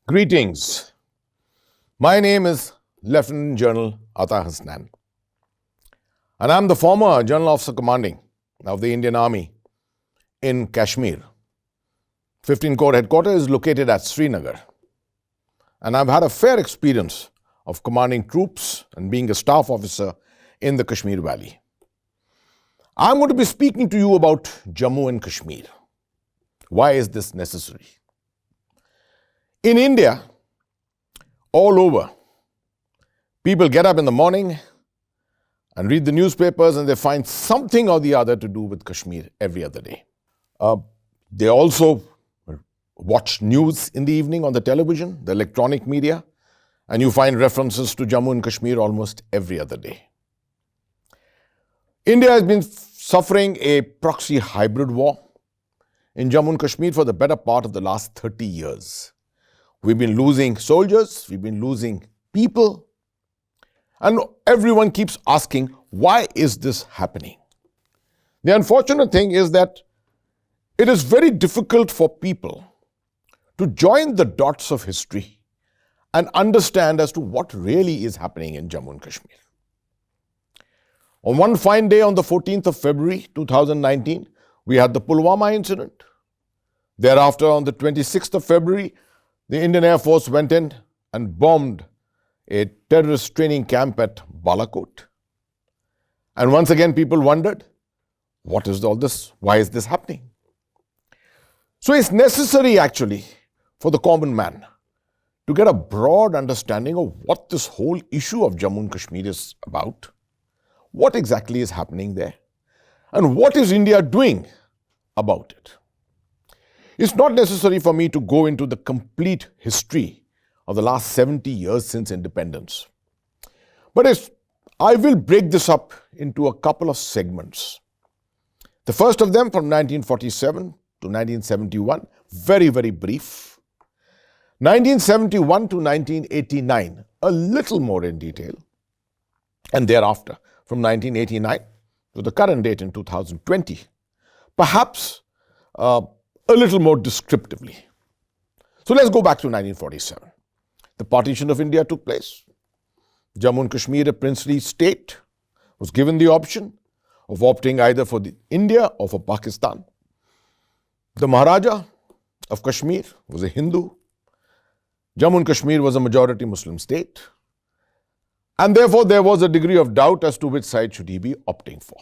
Greetings. My name is Lieutenant General Ata Hasnan, and I'm the former General Officer Commanding of the Indian Army in Kashmir. 15 Corps headquarters is located at Srinagar, and I've had a fair experience of commanding troops and being a staff officer in the Kashmir Valley. I'm going to be speaking to you about Jammu and Kashmir. Why is this necessary? In India, all over, people get up in the morning and read the newspapers and they find something or the other to do with Kashmir every other day. They also watch news in the evening on the television, the electronic media, and you find references to Jammu and Kashmir almost every other day. India has been suffering a proxy hybrid war in Jammu and Kashmir for the better part of the last 30 years. We've been losing soldiers, we've been losing people, and everyone keeps asking, why is this happening? The unfortunate thing is that it is very difficult for people to join the dots of history and understand as to what really is happening in Jammu and Kashmir. On one fine day on the 14th of February 2019, we had the Pulwama incident. Thereafter, on the 26th of February, the Indian Air Force went in and bombed a terrorist training camp at Balakot. And once again, people wondered, what is all this? Why is this happening? So it's necessary actually for the common man to get a broad understanding of what this whole issue of Jammu and Kashmir is about, what exactly is happening there, and what is India doing about it. It's not necessary for me to go into the complete history of the last 70 years since independence. But I will break this up into a couple of segments. The first of them from 1947 to 1971, very, very brief. 1971 to 1989, a little more in detail. And thereafter, from 1989 to the current date in 2020, perhaps a little more descriptively. So let's go back to 1947. The partition of India took place. Jammu and Kashmir, a princely state, was given the option of opting either for India or for Pakistan. The Maharaja of Kashmir was a Hindu. Jammu and Kashmir was a majority Muslim state. And therefore, there was a degree of doubt as to which side should he be opting for.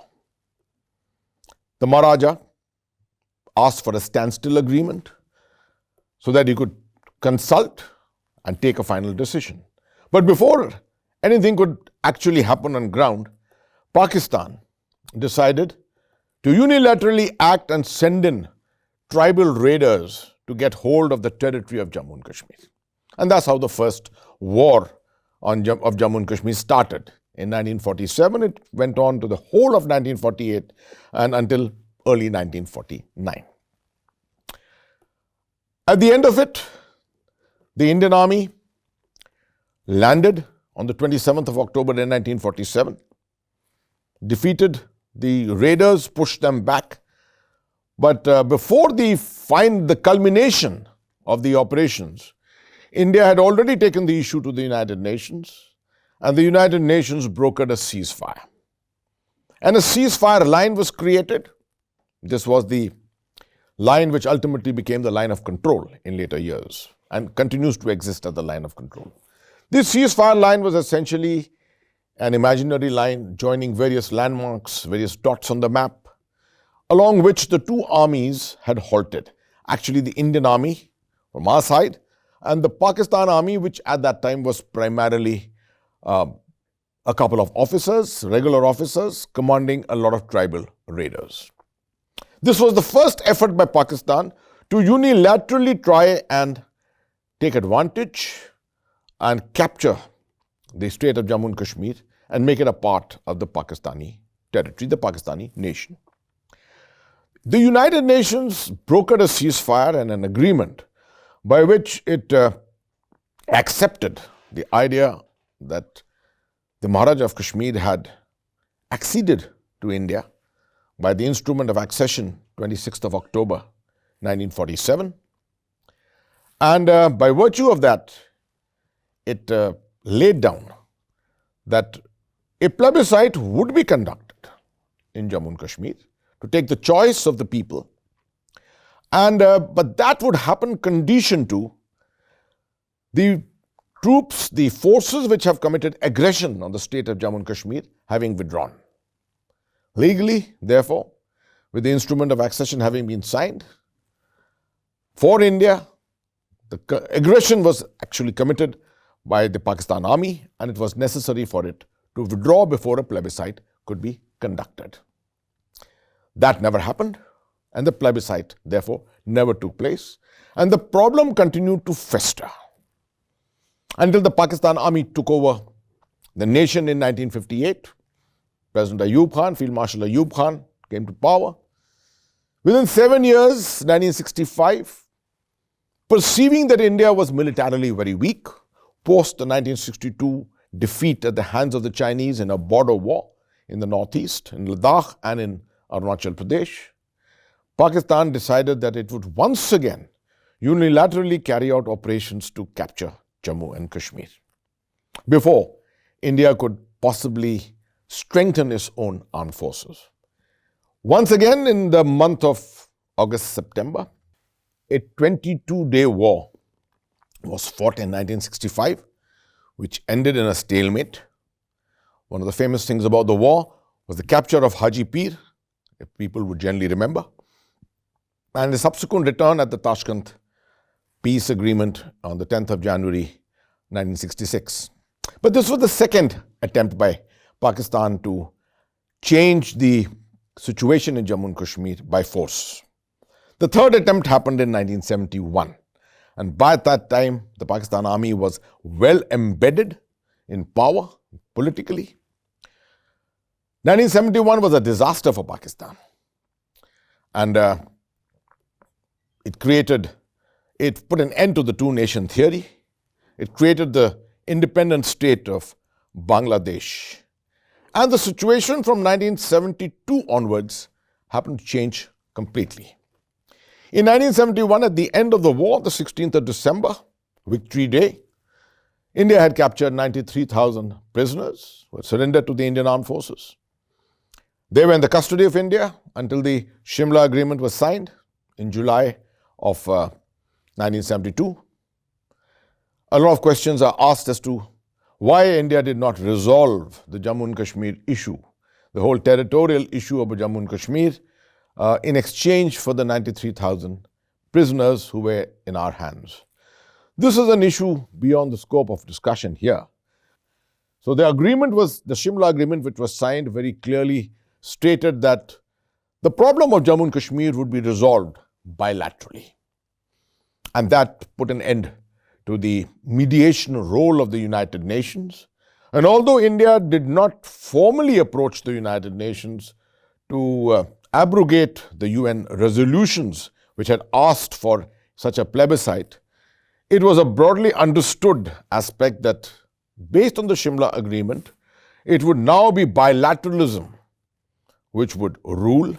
The Maharaja asked for a standstill agreement so that he could consult and take a final decision. But before anything could actually happen on ground, Pakistan decided to unilaterally act and send in tribal raiders to get hold of the territory of Jammu and Kashmir. And that's how the first war of Jammu and Kashmir started. In 1947, it went on to the whole of 1948 and until early 1949. At the end of it, the Indian Army landed on the 27th of October in 1947, defeated the raiders, pushed them back. But before the culmination of the operations, India had already taken the issue to the United Nations, and the United Nations brokered a ceasefire. And a ceasefire line was created. This was the line which ultimately became the line of control in later years and continues to exist as the line of control. This ceasefire line was essentially an imaginary line joining various landmarks, various dots on the map, along which the two armies had halted. Actually, the Indian Army from our side and the Pakistan Army, which at that time was primarily a couple of officers, regular officers, commanding a lot of tribal raiders. This was the first effort by Pakistan to unilaterally try and take advantage and capture the state of Jammu and Kashmir and make it a part of the Pakistani territory, the Pakistani nation. The United Nations brokered a ceasefire and an agreement by which it accepted the idea that the Maharaja of Kashmir had acceded to India by the instrument of accession, 26th of October 1947, And by virtue of that, it laid down that a plebiscite would be conducted in Jammu and Kashmir to take the choice of the people. And but that would happen conditioned to the troops, the forces which have committed aggression on the state of Jammu and Kashmir having withdrawn. Legally, therefore, with the instrument of accession having been signed, for India, the aggression was actually committed by the Pakistan army, and it was necessary for it to withdraw before a plebiscite could be conducted. That never happened, and the plebiscite, therefore, never took place. And the problem continued to fester until the Pakistan army took over the nation in 1958. President Ayub Khan, Field Marshal Ayub Khan, came to power. Within 7 years, 1965, perceiving that India was militarily very weak, post the 1962 defeat at the hands of the Chinese in a border war in the northeast, in Ladakh and in Arunachal Pradesh, Pakistan decided that it would once again unilaterally carry out operations to capture Jammu and Kashmir before India could possibly strengthen its own armed forces. Once again, in the month of August-September, a 22-day war was fought in 1965, which ended in a stalemate. One of the famous things about the war was the capture of Haji Pir, if people would generally remember, and the subsequent return at the Tashkent peace agreement on the 10th of January 1966. But this was the second attempt by Pakistan to change the situation in Jammu and Kashmir by force. The third attempt happened in 1971. And by that time, the Pakistan army was well embedded in power politically. 1971 was a disaster for Pakistan. And it put an end to the two-nation theory. It created the independent state of Bangladesh. And the situation from 1972 onwards happened to change completely. In 1971, at the end of the war, the 16th of December, Victory Day, India had captured 93,000 prisoners who had surrendered to the Indian Armed Forces. They were in the custody of India until the Shimla Agreement was signed in July of 1972. A lot of questions are asked as to why India did not resolve the Jammu and Kashmir issue, the whole territorial issue of Jammu and Kashmir, in exchange for the 93,000 prisoners who were in our hands. This is an issue beyond the scope of discussion here. So the Shimla Agreement, which was signed, very clearly stated that the problem of Jammu and Kashmir would be resolved bilaterally. And that put an end to the mediation role of the United Nations. And although India did not formally approach the United Nations to abrogate the UN resolutions which had asked for such a plebiscite, it was a broadly understood aspect that based on the Shimla Agreement, it would now be bilateralism which would rule,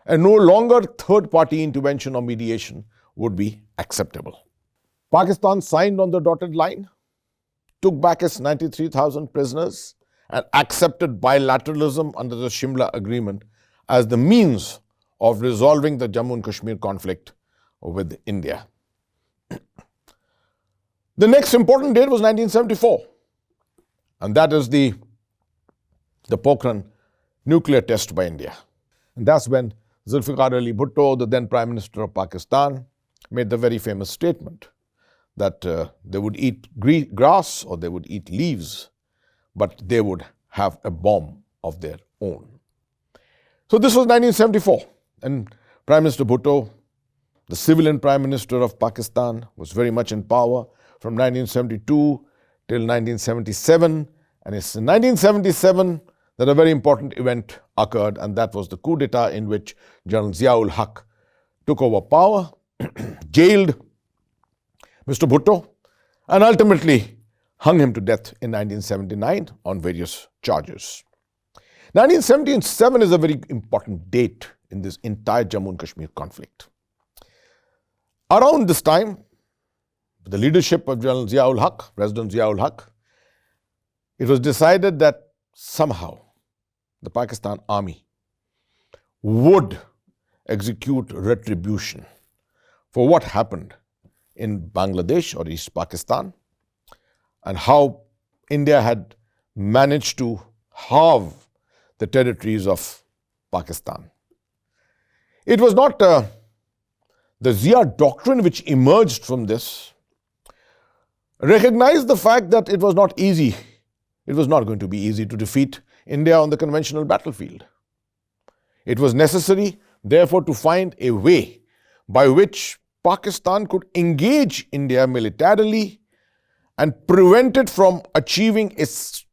and no longer third-party intervention or mediation would be acceptable. Pakistan signed on the dotted line, took back its 93,000 prisoners, and accepted bilateralism under the Shimla Agreement as the means of resolving the Jammu and Kashmir conflict with India. The next important date was 1974, and that is the Pokhran nuclear test by India. And that's when Zulfikar Ali Bhutto, the then Prime Minister of Pakistan, made the very famous statement that they would eat grass or they would eat leaves, but they would have a bomb of their own. So this was 1974, and Prime Minister Bhutto, the civilian Prime Minister of Pakistan, was very much in power from 1972 till 1977, and it's in 1977 that a very important event occurred, and that was the coup d'etat in which General Zia-ul Haq took over power, jailed Mr. Bhutto, and ultimately hung him to death in 1979 on various charges. 1977 is a very important date in this entire Jammu and Kashmir conflict. Around this time, with the leadership of General Zia-ul Haq, President Zia-ul Haq, it was decided that somehow the Pakistan army would execute retribution for what happened in Bangladesh or East Pakistan and how India had managed to halve the territories of Pakistan. It was not the Zia doctrine which emerged from this, recognized the fact that it was not easy. It was not going to be easy to defeat India on the conventional battlefield. It was necessary, therefore, to find a way by which Pakistan could engage India militarily and prevent it from achieving its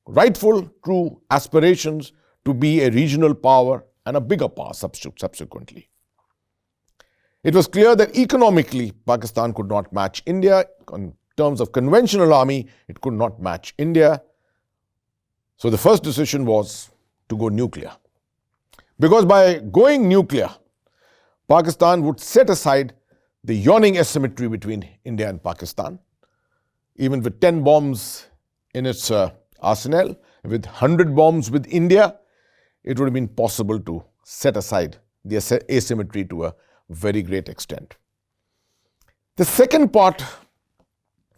rightful, true aspirations to be a regional power and a bigger power subsequently. It was clear that economically, Pakistan could not match India. In terms of conventional army, it could not match India. So the first decision was to go nuclear. Because by going nuclear, Pakistan would set aside the yawning asymmetry between India and Pakistan. Even with 10 bombs in its arsenal, with 100 bombs with India, it would have been possible to set aside the asymmetry to a very great extent. The second part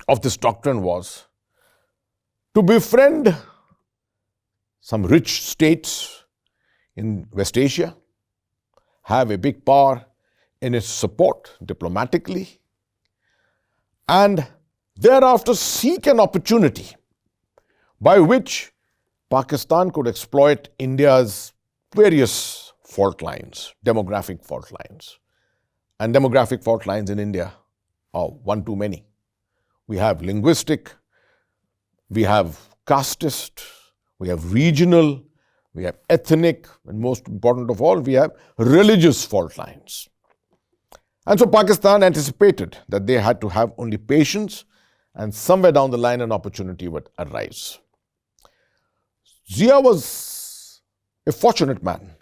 of this doctrine was to befriend some rich states in West Asia, have a big power in its support diplomatically, and thereafter seek an opportunity by which Pakistan could exploit India's various fault lines, demographic fault lines. And demographic fault lines in India are one too many. We have linguistic, we have casteist, we have regional, we have ethnic, and most important of all, we have religious fault lines. And so Pakistan anticipated that they had to have only patience, and somewhere down the line an opportunity would arise. Zia was a fortunate man.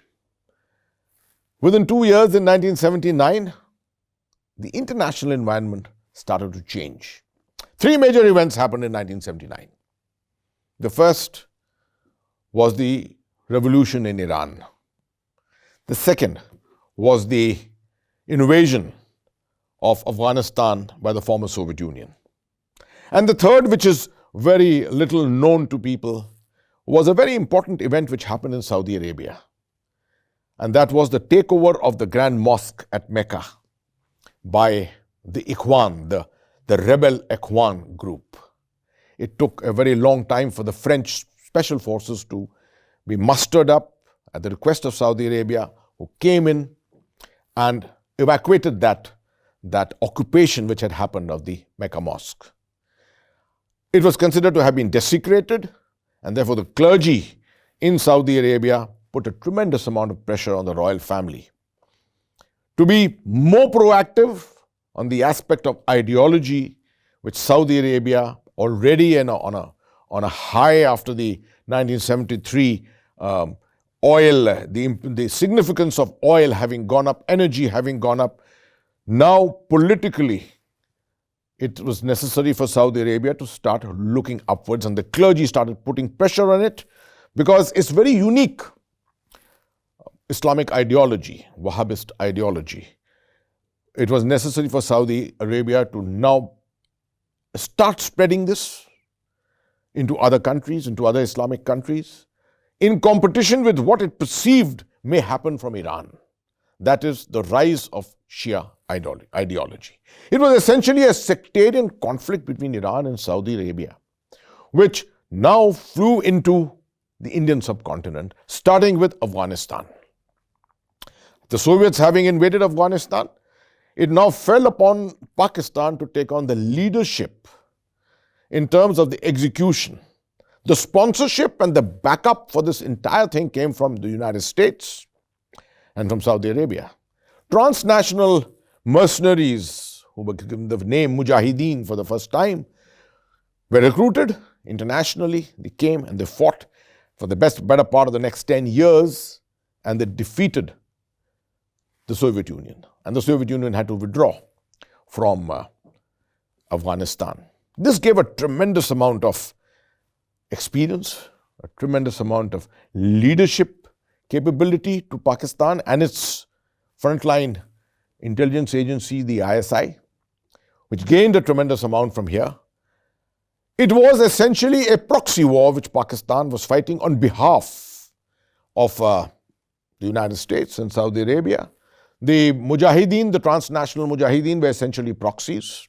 Within 2 years, in 1979, the international environment started to change. 3 major events happened in 1979. The first was the revolution in Iran. The second was the invasion of Afghanistan by the former Soviet Union. And the third, which is very little known to people, was a very important event which happened in Saudi Arabia. And that was the takeover of the Grand Mosque at Mecca by the Ikhwan, the rebel Ikhwan group. It took a very long time for the French special forces to be mustered up at the request of Saudi Arabia, who came in and evacuated that occupation which had happened of the Mecca Mosque. It was considered to have been desecrated, and therefore the clergy in Saudi Arabia put a tremendous amount of pressure on the royal family to be more proactive on the aspect of ideology, which Saudi Arabia, already on a high after the 1973 oil, the significance of oil having gone up, energy having gone up. Now politically, it was necessary for Saudi Arabia to start looking upwards, and the clergy started putting pressure on it because it's very unique Islamic ideology, Wahhabist ideology. It was necessary for Saudi Arabia to now start spreading this into other countries, into other Islamic countries, in competition with what it perceived may happen from Iran. That is the rise of Shia ideology. It was essentially a sectarian conflict between Iran and Saudi Arabia, which now flew into the Indian subcontinent, starting with Afghanistan. The Soviets having invaded Afghanistan, it now fell upon Pakistan to take on the leadership in terms of the execution. The sponsorship and the backup for this entire thing came from the United States and from Saudi Arabia. Transnational mercenaries who were given the name Mujahideen for the first time were recruited internationally. They came and they fought for the better part of the next 10 years, and they defeated the Soviet Union. And the Soviet Union had to withdraw from Afghanistan. This gave a tremendous amount of experience, a tremendous amount of leadership capability to Pakistan and its frontline intelligence agency, the ISI, which gained a tremendous amount from here. It was essentially a proxy war which Pakistan was fighting on behalf of the United States and Saudi Arabia. The Mujahideen, the transnational Mujahideen, were essentially proxies.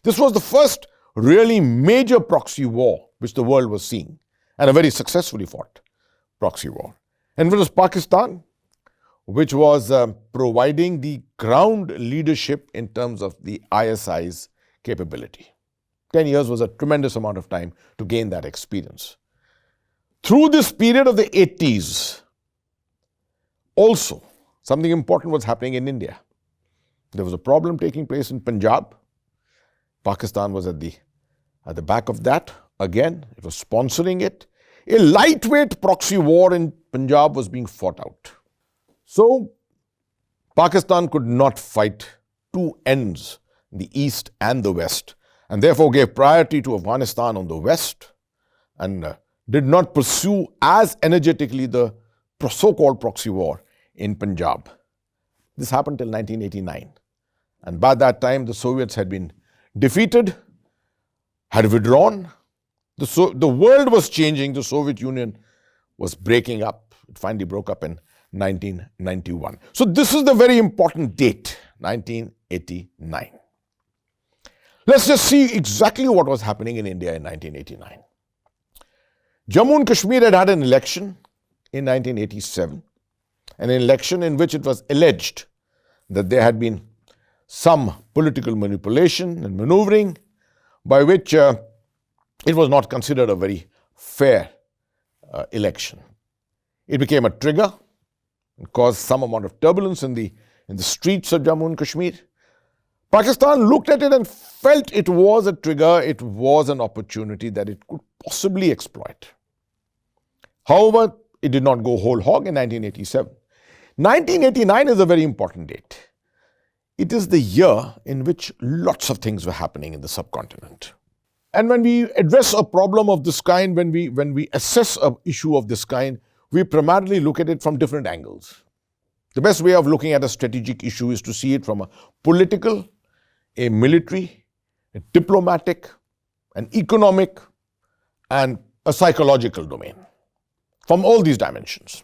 This was the first really major proxy war which the world was seeing, and a very successfully fought proxy war. And it was Pakistan which was providing the ground leadership in terms of the ISI's capability. 10 years was a tremendous amount of time to gain that experience. Through this period of the 80s, also, something important was happening in India. There was a problem taking place in Punjab. Pakistan was at the back of that. Again, it was sponsoring it. A lightweight proxy war in Punjab was being fought out. So, Pakistan could not fight two ends, the East and the West, and therefore gave priority to Afghanistan on the West and did not pursue as energetically the so-called proxy war in Punjab. This happened till 1989. And by that time, the Soviets had been defeated, had withdrawn. The world was changing. The Soviet Union was breaking up. It finally broke up in 1991. So this is the very important date, 1989. Let's just see exactly what was happening in India in 1989. Jammu and Kashmir had an election in 1987, an election in which it was alleged that there had been some political manipulation and maneuvering by which it was not considered a very fair election. It became a trigger and caused some amount of turbulence in the streets of Jammu and Kashmir. Pakistan looked at it and felt it was a trigger, it was an opportunity that it could possibly exploit. However, it did not go whole hog in 1987. 1989 is a very important date. It is the year in which lots of things were happening in the subcontinent. And when we address a problem of this kind, when we assess an issue of this kind, we primarily look at it from different angles. The best way of looking at a strategic issue is to see it from a political, a military, a diplomatic, an economic, and a psychological domain, from all these dimensions.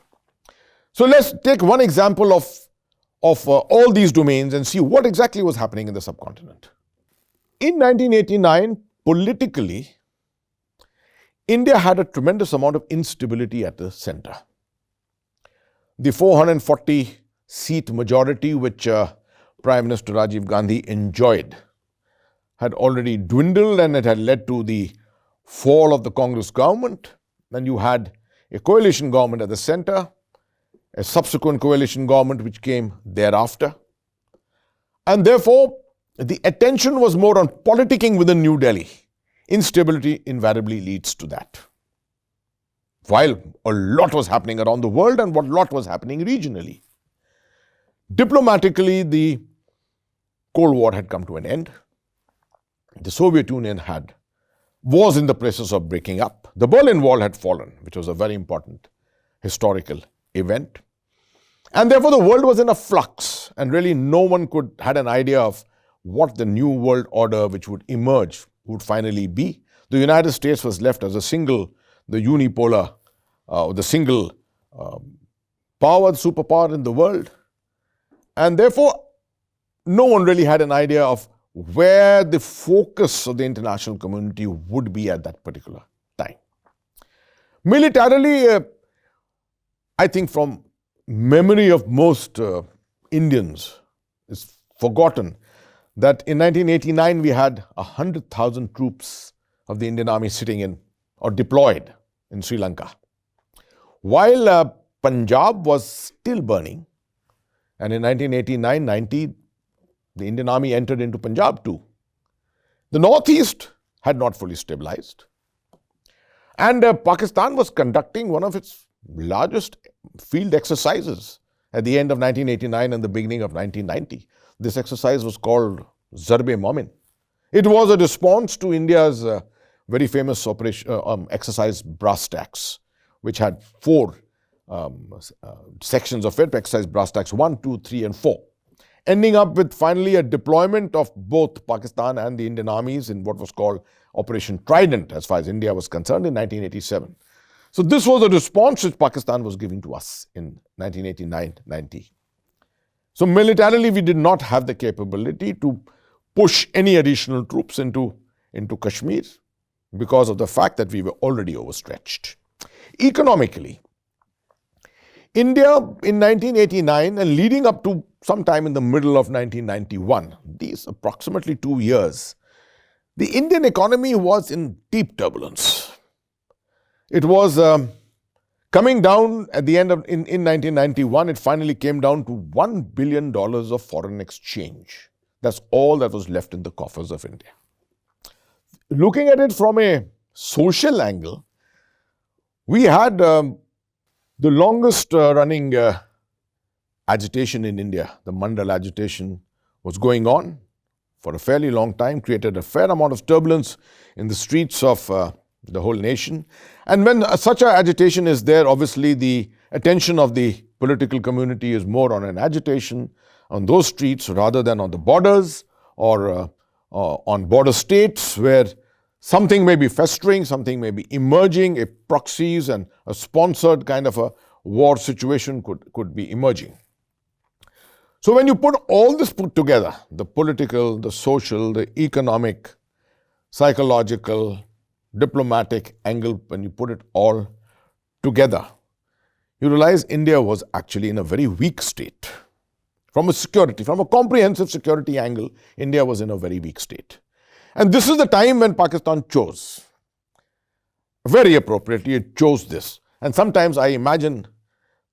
So let's take one example of all these domains and see what exactly was happening in the subcontinent. In 1989, politically, India had a tremendous amount of instability at the center. The 440-seat majority which Prime Minister Rajiv Gandhi enjoyed had already dwindled, and it had led to the fall of the Congress government. Then you had a coalition government at the center, a subsequent coalition government which came thereafter. And therefore, the attention was more on politicking within New Delhi. Instability invariably leads to that. While a lot was happening around the world and what lot was happening regionally. Diplomatically, the Cold War had come to an end. The Soviet Union was in the process of breaking up. The Berlin Wall had fallen, which was a very important historical event. And therefore, the world was in a flux, and really no one had an idea of what the new world order which would emerge would finally be. The United States was left as the unipolar, the single superpower in the world. And therefore, no one really had an idea of where the focus of the international community would be at that particular time. Militarily, I think from memory of most Indians, it's forgotten that in 1989 we had 100,000 troops of the Indian Army sitting in or deployed in Sri Lanka. While Punjab was still burning, and in 1989-90, the Indian Army entered into Punjab too. The Northeast had not fully stabilized. And Pakistan was conducting one of its largest field exercises at the end of 1989 and the beginning of 1990. This exercise was called Zarb-e Momin. It was a response to India's very famous exercise Brass Tacks, which had four sections of it: exercise Brass Tacks 1, 2, 3, and 4, ending up with finally a deployment of both Pakistan and the Indian armies in what was called Operation Trident, as far as India was concerned, in 1987. So this was a response which Pakistan was giving to us in 1989-90. So militarily, we did not have the capability to push any additional troops into Kashmir because of the fact that we were already overstretched. Economically, India in 1989 and leading up to sometime in the middle of 1991, these approximately 2 years, the Indian economy was in deep turbulence. It was coming down at the end of, in 1991, it finally came down to $1 billion of foreign exchange. That's all that was left in the coffers of India. Looking at it from a social angle, we had the longest running agitation in India. The Mandal agitation was going on for a fairly long time, created a fair amount of turbulence in the streets of the whole nation. And when such an agitation is there, obviously the attention of the political community is more on an agitation on those streets rather than on the borders or on border states where something may be festering, something may be emerging, a proxies and a sponsored kind of a war situation could be emerging. So when you put all this put together, the political, the social, the economic, psychological, diplomatic angle, when you put it all together, you realize India was actually in a very weak state. From a comprehensive security angle, India was in a very weak state. And this is the time when Pakistan chose. Very appropriately, it chose this. And sometimes I imagine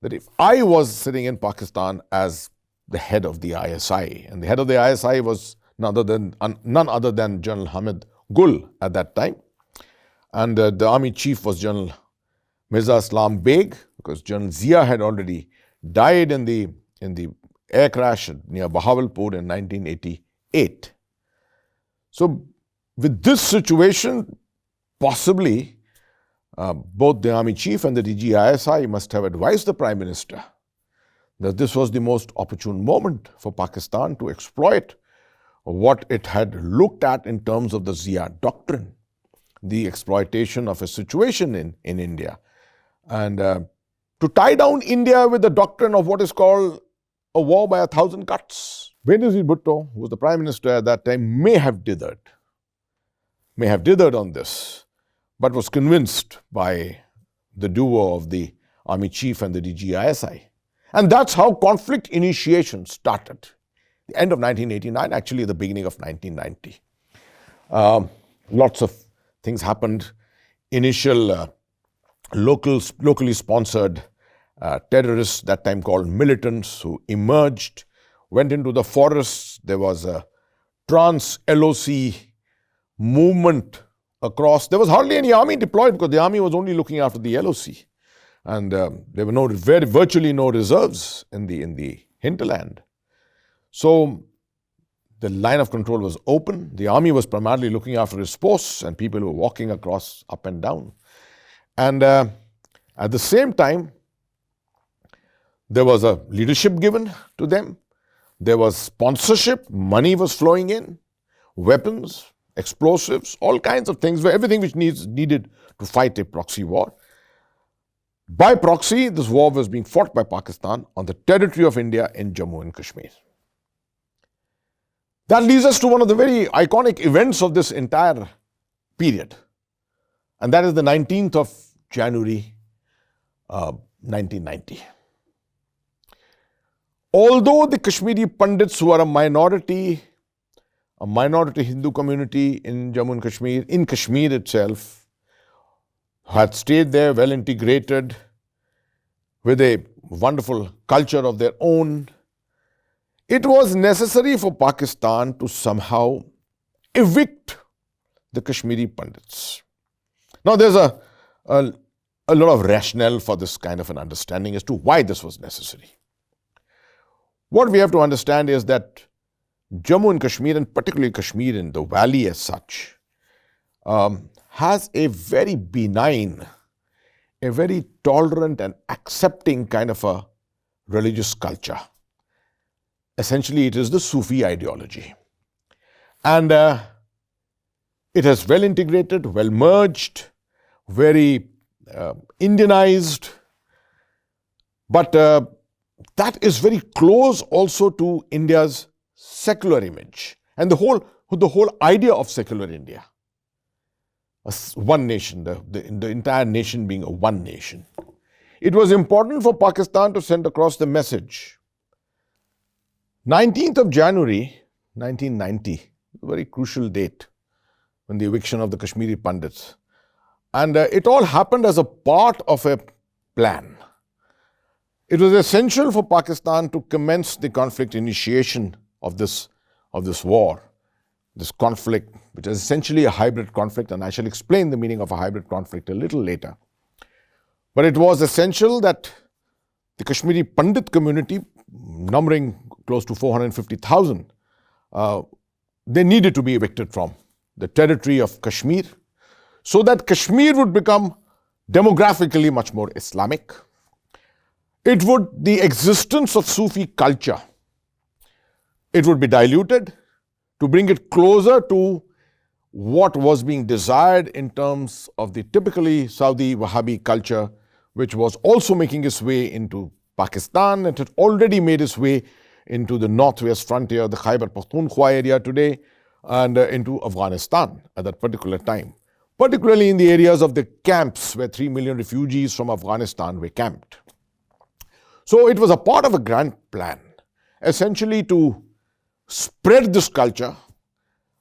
that if I was sitting in Pakistan as the head of the ISI, and the head of the ISI was none other than General Hamid Gul at that time, and the army chief was General Mirza Aslam Beg, because General Zia had already died in the air crash near Bahawalpur in 1988. So with this situation, possibly both the army chief and the DGISI must have advised the Prime Minister that this was the most opportune moment for Pakistan to exploit what it had looked at in terms of the Zia doctrine, the exploitation of a situation in India, and to tie down India with the doctrine of what is called a war by 1,000 cuts. Benazir Bhutto, who was the Prime Minister at that time, may have dithered on this, but was convinced by the duo of the Army Chief and the DGISI. And that's how conflict initiation started. The end of 1989, actually the beginning of 1990. Lots of things happened. Initial locally sponsored terrorists, that time called militants, who emerged, went into the forests. There was a trans-LOC movement across. There was hardly any army deployed because the army was only looking after the LOC. And there were virtually no reserves in the hinterland. So the line of control was open. The army was primarily looking after its posts, and people were walking across up and down. And at the same time, there was a leadership given to them. There was sponsorship, money was flowing in, weapons, explosives, all kinds of things, everything which needed to fight a proxy war. By proxy, this war was being fought by Pakistan on the territory of India in Jammu and Kashmir. That leads us to one of the very iconic events of this entire period, and that is the 19th of January, 1990. Although the Kashmiri Pandits, who are a minority Hindu community in Jammu and Kashmir, in Kashmir itself, had stayed there well integrated with a wonderful culture of their own, it was necessary for Pakistan to somehow evict the Kashmiri Pandits. Now, there's a lot of rationale for this kind of an understanding as to why this was necessary. What we have to understand is that Jammu and Kashmir, and particularly Kashmir in the valley as such, has a very benign, a very tolerant and accepting kind of a religious culture. Essentially, it is the Sufi ideology. And it has well integrated, well merged, very Indianized, but that is very close also to India's secular image and the whole idea of secular India. One nation, the entire nation being a one nation. It was important for Pakistan to send across the message. 19th of January 1990, a very crucial date, when the eviction of the Kashmiri Pandits. And it all happened as a part of a plan. It was essential for Pakistan to commence the conflict initiation of this war, this conflict, which is essentially a hybrid conflict, and I shall explain the meaning of a hybrid conflict a little later. But it was essential that the Kashmiri Pandit community, numbering close to 450,000, they needed to be evicted from the territory of Kashmir, so that Kashmir would become demographically much more Islamic. The existence of Sufi culture, it would be diluted to bring it closer to what was being desired in terms of the typically Saudi Wahhabi culture, which was also making its way into Pakistan. It had already made its way into the northwest frontier, the Khyber Pakhtunkhwa area today, and into Afghanistan at that particular time, particularly in the areas of the camps where 3 million refugees from Afghanistan were camped. So it was a part of a grand plan, essentially to spread this culture,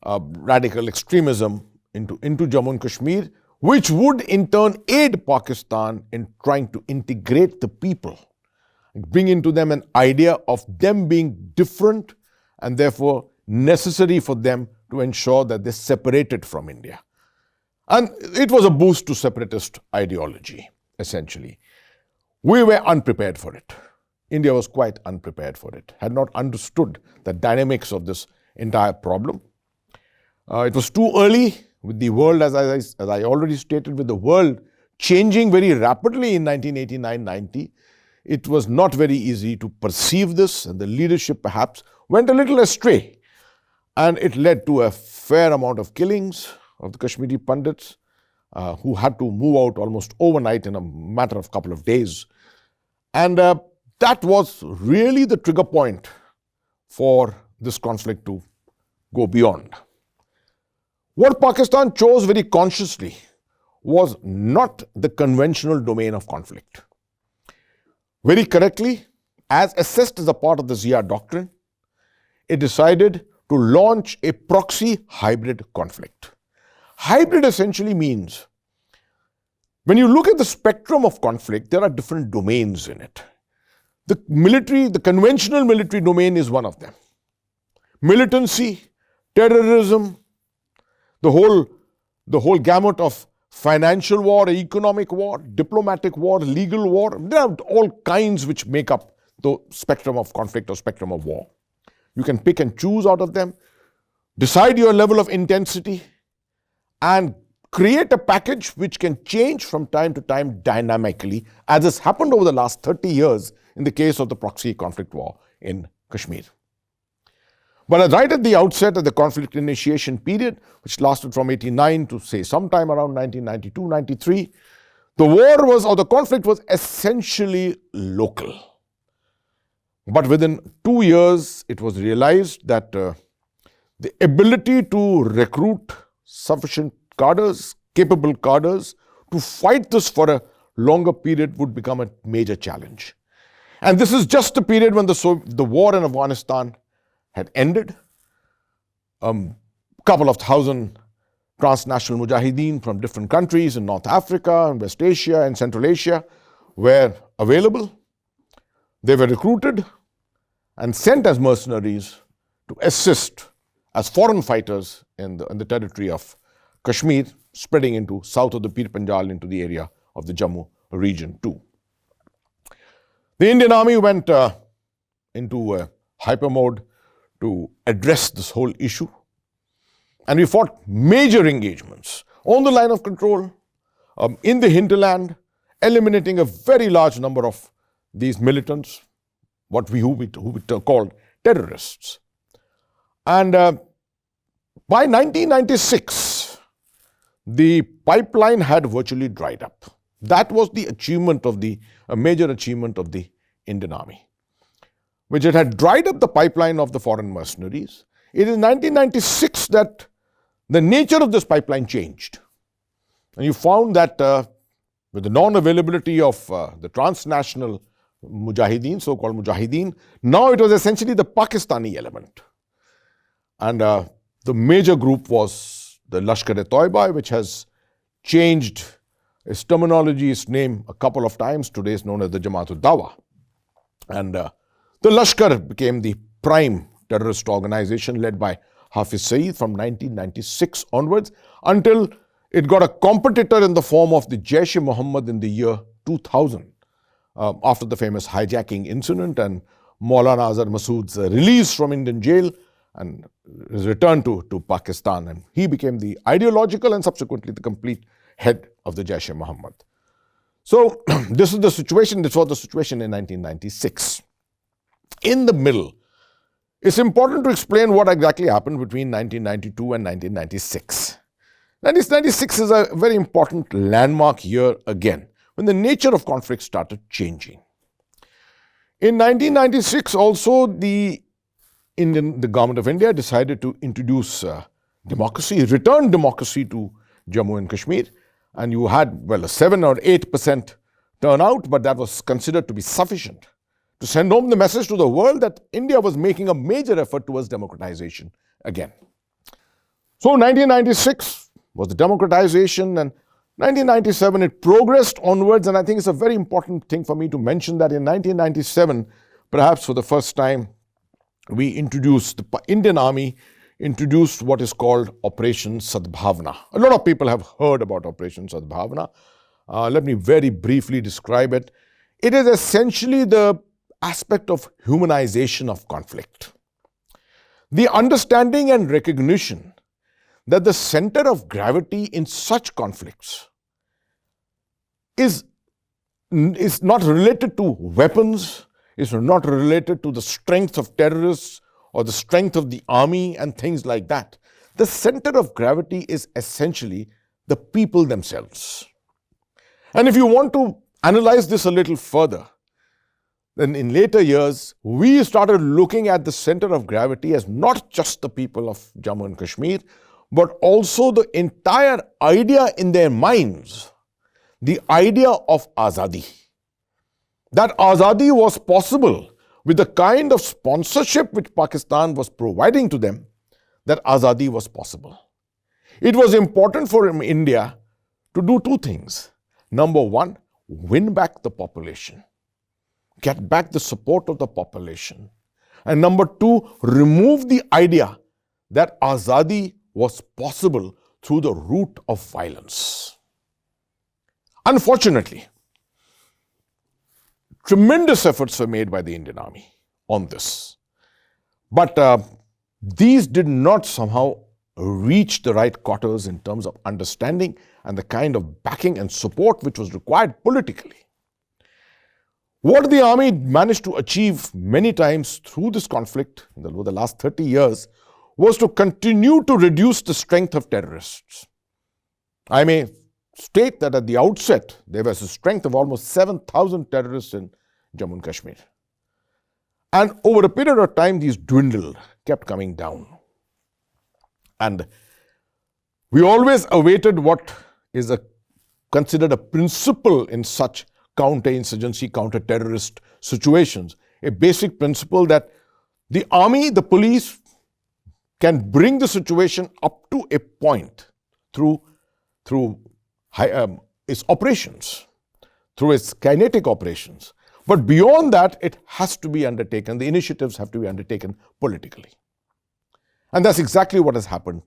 radical extremism, into Jammu and Kashmir, which would in turn aid Pakistan in trying to integrate the people, bring into them an idea of them being different and therefore necessary for them to ensure that they separated from India. And it was a boost to separatist ideology, essentially. We were unprepared for it. India was quite unprepared for it, had not understood the dynamics of this entire problem. It was too early with the world, as I already stated, with the world changing very rapidly in 1989-90. It was not very easy to perceive this, and the leadership perhaps went a little astray. And it led to a fair amount of killings of the Kashmiri Pandits, who had to move out almost overnight in a matter of a couple of days. And that was really the trigger point for this conflict to go beyond. What Pakistan chose very consciously was not the conventional domain of conflict. Very correctly, as assessed as a part of the Zia doctrine, it decided to launch a proxy hybrid conflict. Hybrid essentially means, when you look at the spectrum of conflict, there are different domains in it. The conventional military domain is one of them. Militancy, terrorism, the whole gamut of financial war, economic war, diplomatic war, legal war. There are all kinds which make up the spectrum of conflict or spectrum of war. You can pick and choose out of them, decide your level of intensity, and create a package which can change from time to time dynamically, as has happened over the last 30 years in the case of the proxy conflict war in Kashmir. But right at the outset of the conflict initiation period, which lasted from 89 to say sometime around 1992-93, the conflict was essentially local. But within 2 years, it was realized that the ability to recruit sufficient cadres, capable cadres, to fight this for a longer period would become a major challenge. And this is just a period when the war in Afghanistan had ended. Couple of thousand transnational mujahideen from different countries in North Africa and West Asia and Central Asia were available. They were recruited and sent as mercenaries to assist as foreign fighters in the territory of Kashmir, spreading into south of the Pir Panjal into the area of the Jammu region too. The Indian Army went into hyper mode to address this whole issue. And we fought major engagements on the line of control, in the hinterland, eliminating a very large number of these militants, who we called terrorists. And by 1996, the pipeline had virtually dried up. That was the achievement of a major achievement of the Indian Army, which it had dried up the pipeline of the foreign mercenaries. It is 1996 that the nature of this pipeline changed. And you found that with the non-availability of the transnational Mujahideen, so-called Mujahideen, now it was essentially the Pakistani element. And the major group was the Lashkar-e-Toiba, which has changed its terminology, its name a couple of times. Today is known as the Jamaat-ud-Dawa. And the Lashkar became the prime terrorist organization led by Hafiz Saeed from 1996 onwards, until it got a competitor in the form of the Jaish-e-Mohammed in the year 2000, after the famous hijacking incident and Maulana Azhar Masood's release from Indian jail and his return to Pakistan. And he became the ideological and subsequently the complete head of the Jaish-e-Mohammed. So this was the situation in 1996. In the middle, it's important to explain what exactly happened between 1992 and 1996. 1996 is a very important landmark year again, when the nature of conflict started changing. In 1996 also, the government of India decided to introduce democracy, return democracy to Jammu and Kashmir. And you had, a 7 or 8% turnout, but that was considered to be sufficient to send home the message to the world that India was making a major effort towards democratization again. So 1996 was the democratization, and 1997 it progressed onwards. And I think it's a very important thing for me to mention that in 1997, perhaps for the first time, the Indian Army introduced what is called Operation Sadbhavna. A lot of people have heard about Operation Sadbhavna. Let me very briefly describe it. It is essentially the aspect of humanization of conflict. The understanding and recognition that the center of gravity in such conflicts is not related to weapons, is not related to the strength of terrorists or the strength of the army and things like that. The center of gravity is essentially the people themselves. And if you want to analyze this a little further, then in later years, we started looking at the center of gravity as not just the people of Jammu and Kashmir, but also the entire idea in their minds, the idea of Azadi. That Azadi was possible with the kind of sponsorship which Pakistan was providing to them, that Azadi was possible. It was important for India to do two things. Number one, win back the population, get back the support of the population. And number two, remove the idea that Azadi was possible through the route of violence. Unfortunately, tremendous efforts were made by the Indian Army on this. But these did not somehow reach the right quarters in terms of understanding and the kind of backing and support which was required politically. What the army managed to achieve many times through this conflict over the last 30 years was to continue to reduce the strength of terrorists. I may state that at the outset, there was a strength of almost 7,000 terrorists in Jammu and Kashmir. And over a period of time, these dwindled, kept coming down. And we always awaited what is considered a principle in such counterinsurgency, counter-terrorist situations. A basic principle that the army, the police, can bring the situation up to a point through its operations, through its kinetic operations. But beyond that, it has to be undertaken, the initiatives have to be undertaken politically. And that's exactly what has happened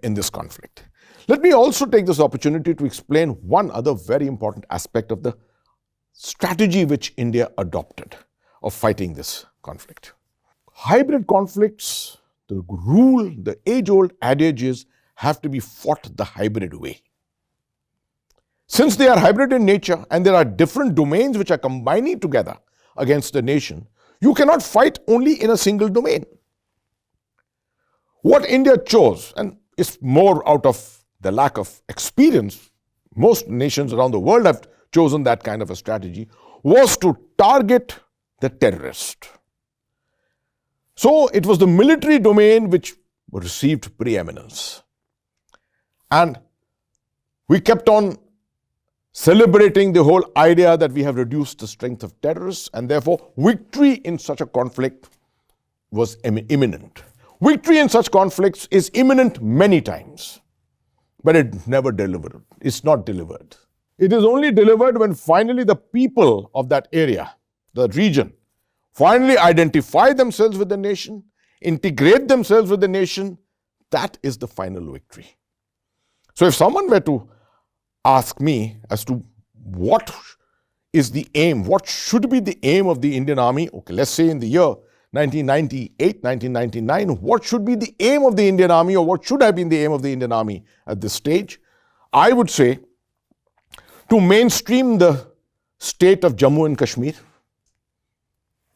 in this conflict. Let me also take this opportunity to explain one other very important aspect of the strategy which India adopted of fighting this conflict. hybrid conflicts, the rule, the age-old adage is, have to be fought the hybrid way. Since they are hybrid in nature and there are different domains which are combining together against the nation, you cannot fight only in a single domain. What India chose, and it's more out of the lack of experience, most nations around the world have chosen that kind of a strategy, was to target the terrorist. So it was the military domain which received preeminence. And we kept on celebrating the whole idea that we have reduced the strength of terrorists, and therefore victory in such a conflict was imminent. Victory in such conflicts is imminent many times, but it never delivered. It's not delivered. It is only delivered when finally the people of that area, the region, finally identify themselves with the nation, integrate themselves with the nation. That is the final victory. So if someone were to ask me as to what is the aim, what should be the aim of the Indian Army, okay, let's say in the year 1998, 1999, what should be the aim of the Indian Army, or what should have been the aim of the Indian Army at this stage? I would say to mainstream the state of Jammu and Kashmir,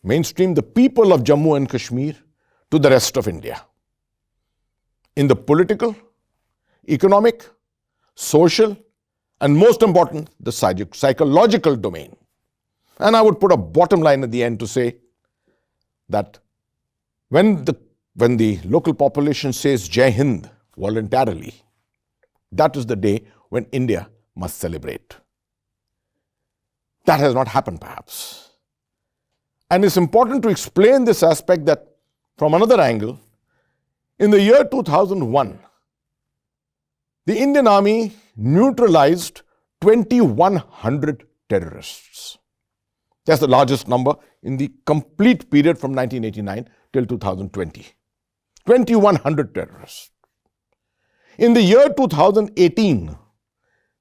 mainstream the people of Jammu and Kashmir to the rest of India. In the political, economic, social, and most important, the psychological domain. And I would put a bottom line at the end to say that when the local population says Jai Hind voluntarily, that is the day when India must celebrate. That has not happened, perhaps. And it's important to explain this aspect that from another angle. In the year 2001, the Indian Army neutralized 2,100 terrorists. That's the largest number in the complete period from 1989 till 2020. 2,100 terrorists. In the year 2018,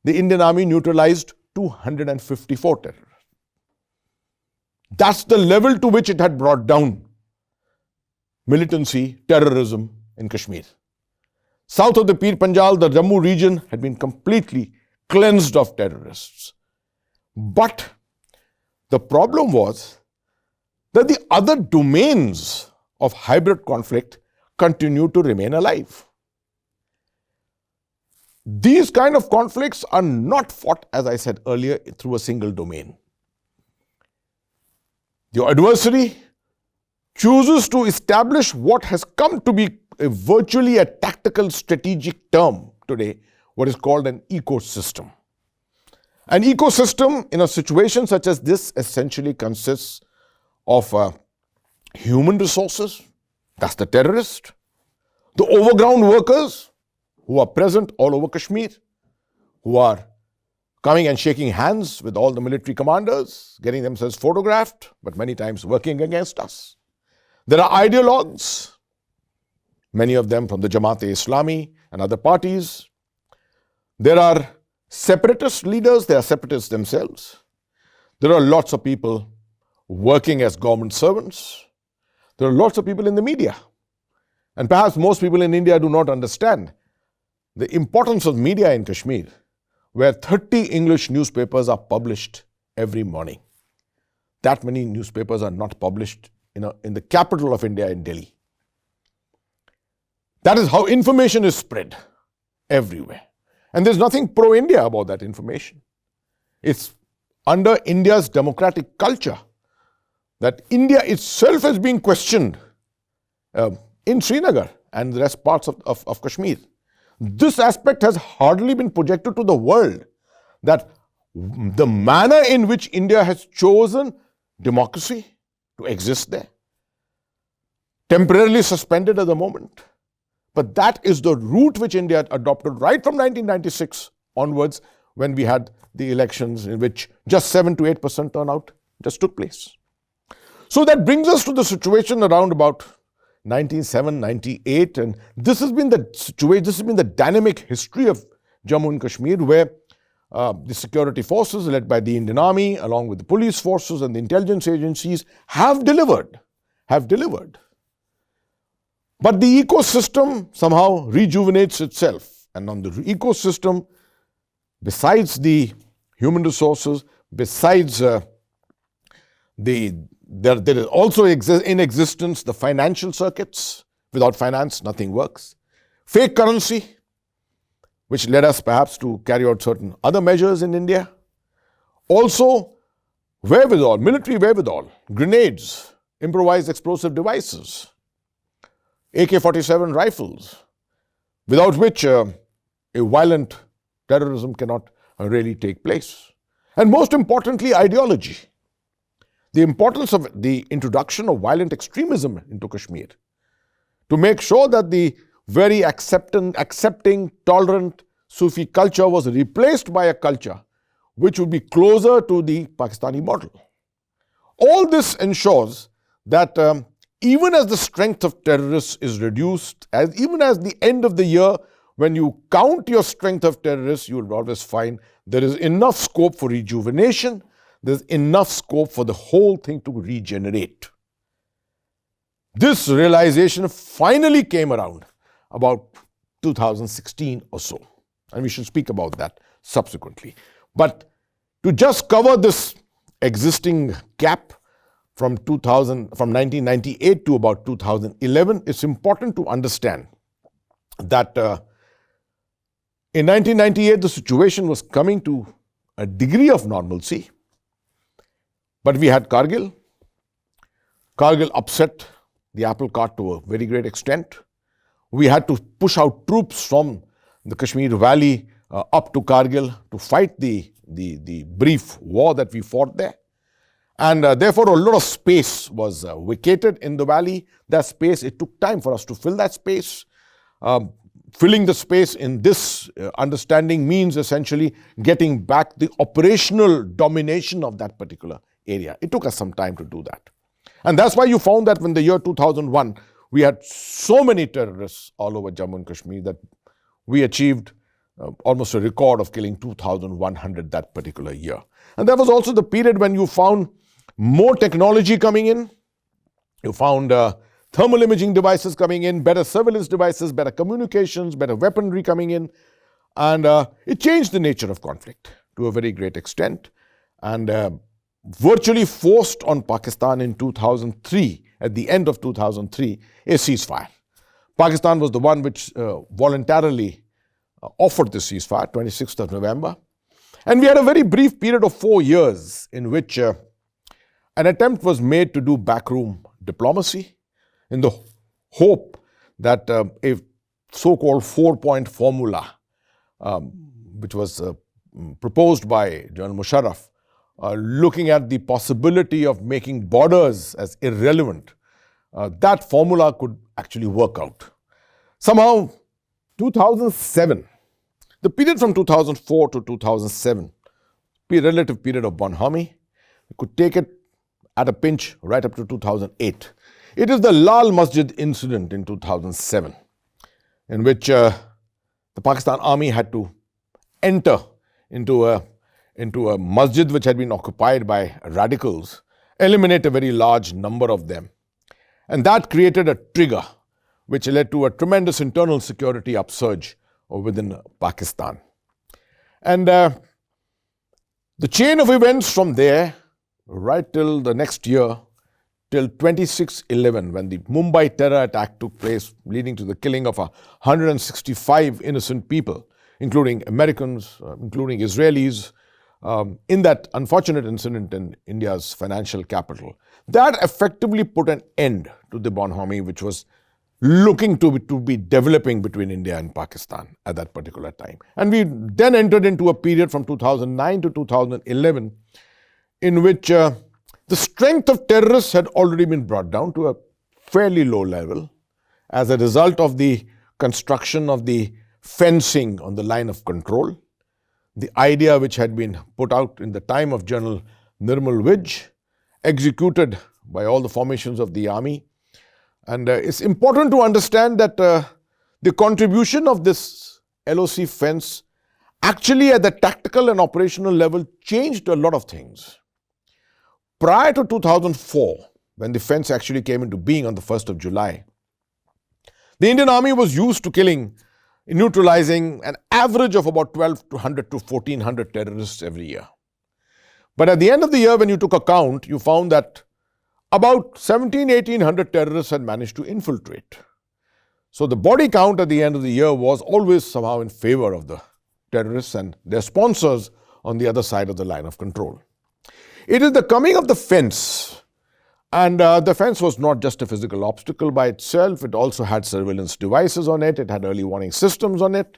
the Indian Army neutralized 254 terrorists. That's the level to which it had brought down militancy, terrorism in Kashmir. South of the Pir Panjal, the Jammu region had been completely cleansed of terrorists. But the problem was that the other domains of hybrid conflict continued to remain alive. These kind of conflicts are not fought, as I said earlier, through a single domain. The adversary chooses to establish what has come to be virtually a tactical strategic term today, what is called an ecosystem. An ecosystem in a situation such as this essentially consists of human resources, that's the terrorist, the overground workers who are present all over Kashmir, who are coming and shaking hands with all the military commanders, getting themselves photographed, but many times working against us. There are ideologues, many of them from the Jamaat-e-Islami and other parties. There are separatist leaders, they are separatists themselves. There are lots of people working as government servants. There are lots of people in the media. And perhaps most people in India do not understand the importance of media in Kashmir, where 30 English newspapers are published every morning. That many newspapers are not published in the capital of India, in Delhi. That is how information is spread everywhere. And there's nothing pro-India about that information. It's under India's democratic culture that India itself is being questioned in Srinagar and the rest parts of Kashmir. This aspect has hardly been projected to the world, that the manner in which India has chosen democracy to exist there, temporarily suspended at the moment. But that is the route which India adopted right from 1996 onwards, when we had the elections in which just 7 to 8% turnout just took place. So that brings us to the situation around about 97, 98, and this has been the situation, this has been the dynamic history of Jammu and Kashmir, where the security forces led by the Indian Army, along with the police forces and the intelligence agencies, have delivered. But the ecosystem somehow rejuvenates itself. And on the ecosystem, besides the human resources, besides there is also in existence the financial circuits. Without finance, nothing works. Fake currency, which led us perhaps to carry out certain other measures in India. Also, wherewithal, military wherewithal, grenades, improvised explosive devices, AK-47 rifles, without which a violent terrorism cannot really take place. And most importantly, ideology. The importance of the introduction of violent extremism into Kashmir to make sure that the very accepting, tolerant Sufi culture was replaced by a culture which would be closer to the Pakistani model. All this ensures that even as the strength of terrorists is reduced, even as the end of the year, when you count your strength of terrorists, you will always find there is enough scope for rejuvenation, there's enough scope for the whole thing to regenerate. This realization finally came around about 2016 or so, and we should speak about that subsequently. But to just cover this existing gap from 1998 to about 2011, it's important to understand that in 1998, the situation was coming to a degree of normalcy, but we had Kargil. Kargil upset the apple cart to a very great extent. We had to push out troops from the Kashmir Valley up to Kargil to fight the brief war that we fought there. And therefore, a lot of space was vacated in the valley. That space, it took time for us to fill that space. Filling the space in this understanding means essentially getting back the operational domination of that particular area. It took us some time to do that. And that's why you found that when the year 2001, we had so many terrorists all over Jammu and Kashmir that we achieved almost a record of killing 2,100 that particular year. And that was also the period when you found more technology coming in. You found thermal imaging devices coming in, better surveillance devices, better communications, better weaponry coming in. And it changed the nature of conflict to a very great extent and virtually forced on Pakistan in 2003, at the end of 2003, a ceasefire. Pakistan was the one which voluntarily offered the ceasefire, 26th of November. And we had a very brief period of 4 years in which an attempt was made to do backroom diplomacy in the hope that a so-called 4-point formula, which was proposed by General Musharraf, looking at the possibility of making borders as irrelevant, that formula could actually work out. Somehow, 2007, the period from 2004 to 2007, the relative period of Bonhomie, we could take it at a pinch right up to 2008. It is the Lal Masjid incident in 2007, in which the Pakistan Army had to enter into a masjid which had been occupied by radicals, eliminate a very large number of them. And that created a trigger which led to a tremendous internal security upsurge within Pakistan. And the chain of events from there right till the next year, till 26/11, when the Mumbai terror attack took place, leading to the killing of 165 innocent people, including Americans, including Israelis, in that unfortunate incident in India's financial capital. That effectively put an end to the Bonhomie, which was looking to be developing between India and Pakistan at that particular time. And we then entered into a period from 2009 to 2011 in which the strength of terrorists had already been brought down to a fairly low level as a result of the construction of the fencing on the line of control, the idea which had been put out in the time of General Nirmal Vij, executed by all the formations of the army. And it's important to understand that the contribution of this LOC fence actually at the tactical and operational level changed a lot of things. Prior to 2004, when the fence actually came into being on the 1st of July, The Indian Army was used to neutralizing an average of about 1,200 to 1,400 terrorists every year. But at the end of the year, when you took a count, you found that about 1,700-1,800 terrorists had managed to infiltrate. So the body count at the end of the year was always somehow in favor of the terrorists and their sponsors on the other side of the line of control. It is the coming of the fence, and the fence was not just a physical obstacle by itself. It also had surveillance devices on it. It had early warning systems on it.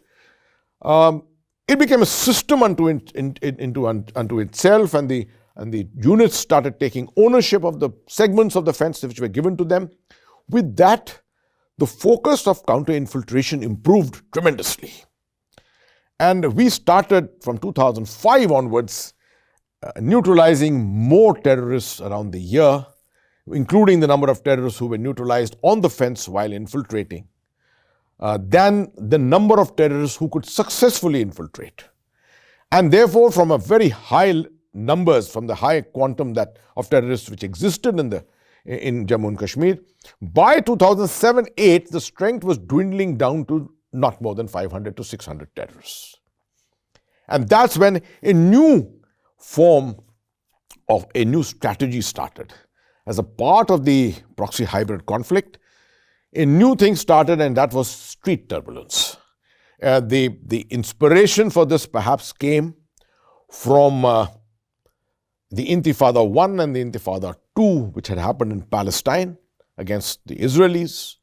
It became a system unto itself, and the units started taking ownership of the segments of the fence which were given to them. With that, the focus of counter-infiltration improved tremendously. And we started from 2005 onwards neutralizing more terrorists around the year, including the number of terrorists who were neutralized on the fence while infiltrating, than the number of terrorists who could successfully infiltrate. And therefore, from a very high numbers, from the high quantum of terrorists which existed in Jammu and Kashmir, by 2007-8, the strength was dwindling down to not more than 500 to 600 terrorists. And that's when a new form of a new strategy started. As a part of the proxy hybrid conflict, a new thing started, and that was street turbulence. The inspiration for this perhaps came from the Intifada 1 and the Intifada 2, which had happened in Palestine against the Israelis.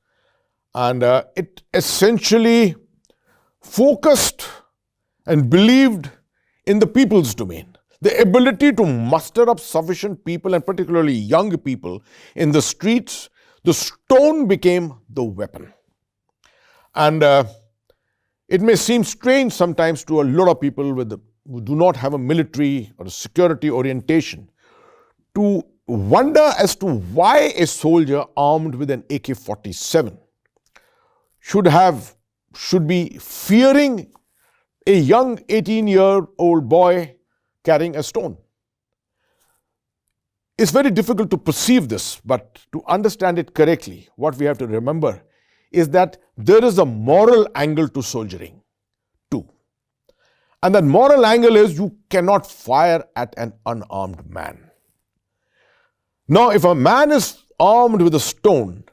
And it essentially focused and believed in the people's domain. The ability to muster up sufficient people, and particularly young people, in the streets. The stone became the weapon. And it may seem strange sometimes to a lot of people who do not have a military or a security orientation to wonder as to why a soldier armed with an AK-47 should be fearing a young 18-year-old boy carrying a stone. It's very difficult to perceive this, but to understand it correctly, what we have to remember is that there is a moral angle to soldiering too. And that moral angle is you cannot fire at an unarmed man. Now, if a man is armed with a stone,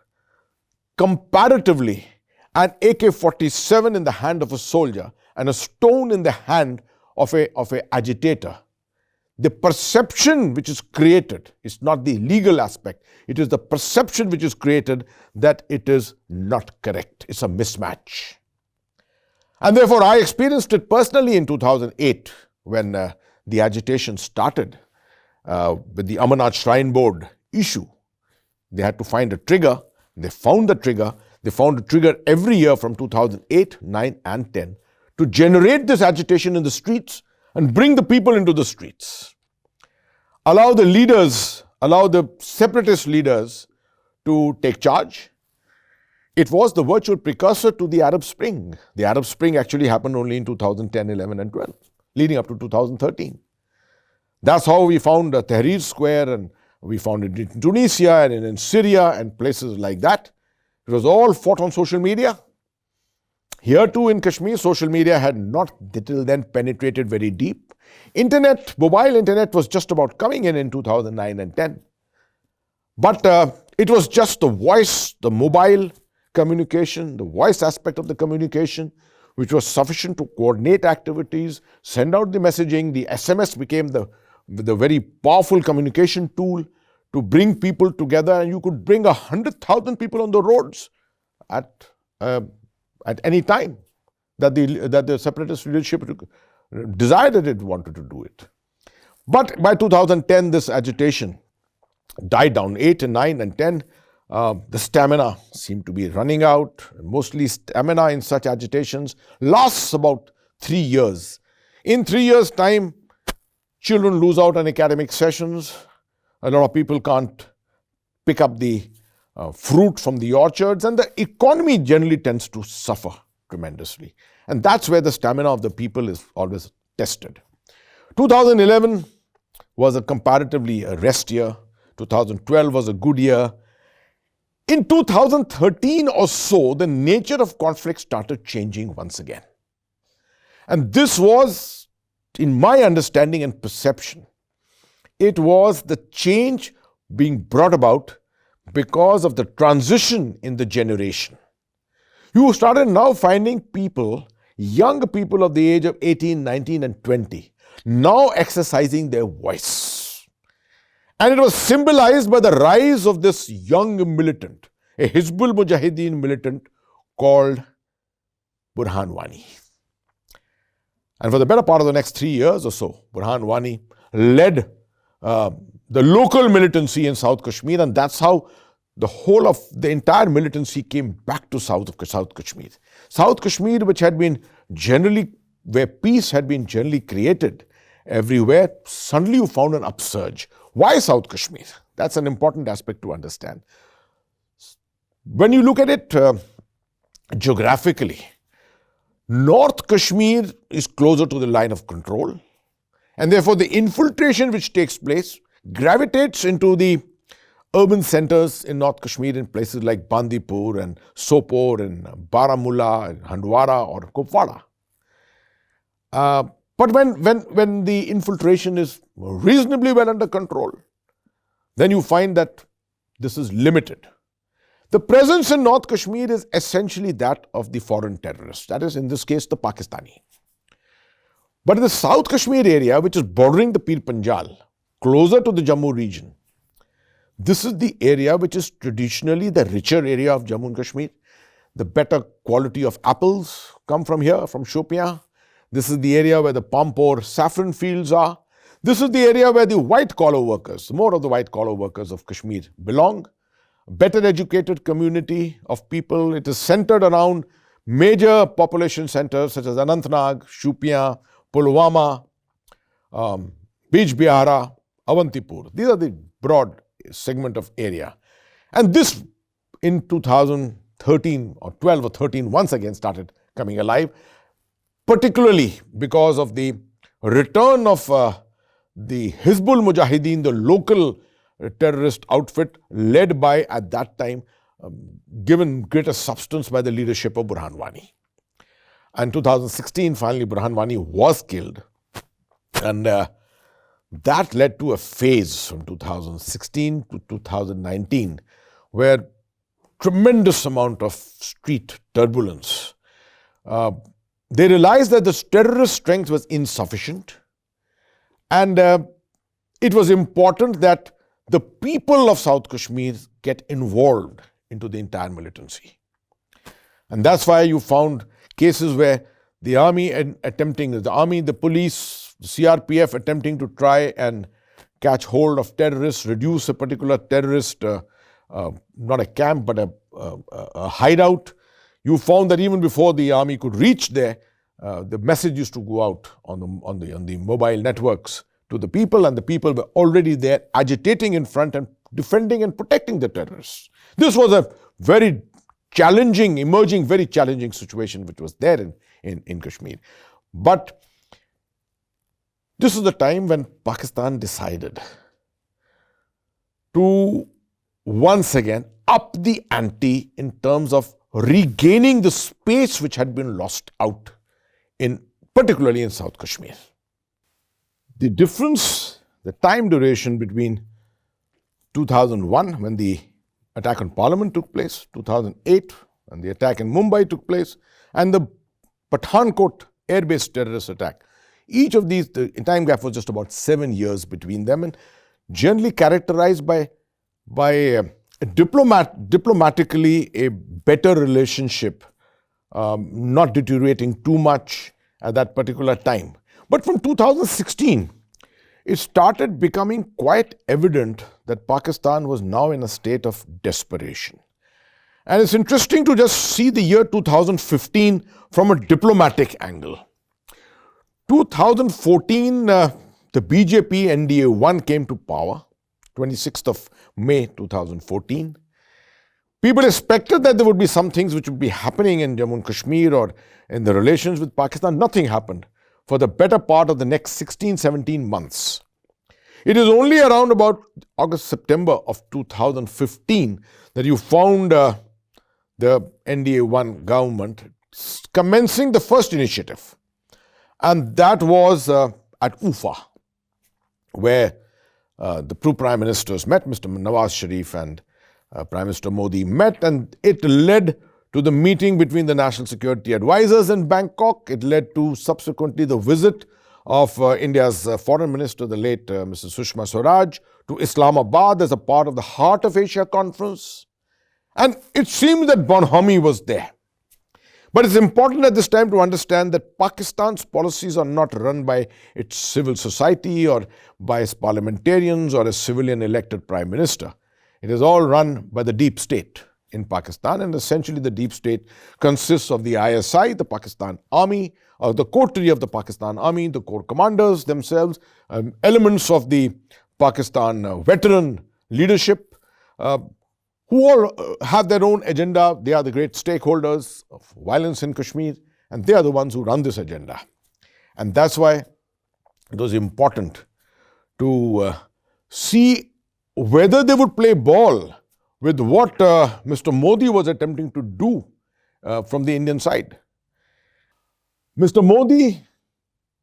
comparatively, an AK-47 in the hand of a soldier and a stone in the hand of an agitator, the perception which is created is not the legal aspect. It is the perception which is created that it is not correct. It's a mismatch. And therefore, I experienced it personally in 2008 when the agitation started with the Amarnath Shrine Board issue. They had to find a trigger. They found the trigger. They found a trigger every year from 2008, 9 and 10 to generate this agitation in the streets and bring the people into the streets. Allow the separatist leaders to take charge. It was the virtual precursor to the Arab Spring. The Arab Spring actually happened only in 2010, 11 and 12, leading up to 2013. That's how we found Tahrir Square, and we found it in Tunisia and in Syria and places like that. It was all fought on social media. Here too in Kashmir, social media had not till then penetrated very deep. Mobile internet was just about coming in 2009 and 10. But it was just the voice, the mobile communication, the voice aspect of the communication, which was sufficient to coordinate activities, send out the messaging. The SMS became the very powerful communication tool to bring people together, and you could bring 100,000 people on the roads at any time that the separatist leadership decided it wanted to do it. But by 2010, this agitation died down. 8 and 9 and 10, the stamina seemed to be running out. Mostly stamina in such agitations lasts about 3 years. In 3 years' time, children lose out on academic sessions. A lot of people can't pick up the fruit from the orchards, and the economy generally tends to suffer tremendously. And that's where the stamina of the people is always tested. 2011 was a comparatively a rest year. 2012 was a good year. In 2013 or so, the nature of conflict started changing once again. And this was, in my understanding and perception, it was the change being brought about because of the transition in the generation. You started now finding people, young people of the age of 18, 19 and 20, now exercising their voice. And it was symbolized by the rise of this young militant, a Hizbul Mujahideen militant called Burhan Wani. And for the better part of the next 3 years or so, Burhan Wani led the local militancy in South Kashmir, and that's how the whole of the entire militancy came back to South Kashmir. South Kashmir, which had been generally, where peace had been generally created everywhere, suddenly you found an upsurge. Why South Kashmir? That's an important aspect to understand. When you look at it geographically, North Kashmir is closer to the line of control, and therefore the infiltration which takes place gravitates into the urban centers in North Kashmir in places like Bandipur and Sopore and Baramulla and Handwara or Kupwara. But when the infiltration is reasonably well under control, then you find that this is limited. The presence in North Kashmir is essentially that of the foreign terrorists, that is, in this case, the Pakistani. But in the South Kashmir area, which is bordering the Pir Panjal, closer to the Jammu region, this is the area which is traditionally the richer area of Jammu and Kashmir. The better quality of apples come from here, from Shopian. This is the area where the Pampore saffron fields are. This is the area where the white-collar workers, more of the white-collar workers of Kashmir belong. Better educated community of people. It is centered around major population centers such as Anantnag, Shopian, Pulwama, Bijbihara, Avantipur. These are the broad segment of area. And this in 2013 or 12 or 13 once again started coming alive, particularly because of the return of the Hizbul Mujahideen, the local terrorist outfit led by, at that time, given greater substance by the leadership of Burhan Wani. And 2016, finally, Burhan Wani was killed. And that led to a phase from 2016 to 2019 where tremendous amount of street turbulence. They realized that the terrorist strength was insufficient, and it was important that the people of South Kashmir get involved into the entire militancy. And that's why you found cases where the army the police, the CRPF attempting to try and catch hold of terrorists, reduce a particular terrorist, not a camp, but a hideout. You found that even before the army could reach there, the message used to go out on the mobile networks to the people, and the people were already there agitating in front and defending and protecting the terrorists. This was a very challenging, emerging, very challenging situation which was there in Kashmir. But this is the time when Pakistan decided to once again up the ante in terms of regaining the space which had been lost out, particularly in South Kashmir. The difference, the time duration between 2001, when the attack on Parliament took place, 2008, when the attack in Mumbai took place, and the Pathankot air-based terrorist attack, each of these, the time gap was just about 7 years between them, and generally characterized by diplomatically a better relationship, not deteriorating too much at that particular time. But from 2016, it started becoming quite evident that Pakistan was now in a state of desperation. And it's interesting to just see the year 2015 from a diplomatic angle. 2014, the BJP NDA-1 came to power, 26th of May 2014. People expected that there would be some things which would be happening in Jammu and Kashmir or in the relations with Pakistan. Nothing happened for the better part of the next 16, 17 months. It is only around about August, September of 2015 that you found the NDA-1 government commencing the first initiative. And that was at UFA, where the two prime ministers met, Mr. Nawaz Sharif and Prime Minister Modi met, and it led to the meeting between the national security advisors in Bangkok. It led to subsequently the visit of India's foreign minister, the late Mrs. Sushma Swaraj, to Islamabad as a part of the Heart of Asia conference. And it seemed that bonhomie was there. But it's important at this time to understand that Pakistan's policies are not run by its civil society or by its parliamentarians or a civilian elected prime minister. It is all run by the deep state in Pakistan, and essentially the deep state consists of the ISI, the Pakistan Army, or the coterie of the Pakistan Army, the corps commanders themselves, elements of the Pakistan veteran leadership, who all have their own agenda. They are the great stakeholders of violence in Kashmir, and they are the ones who run this agenda. And that's why it was important to see whether they would play ball with what Mr. Modi was attempting to do from the Indian side. Mr. Modi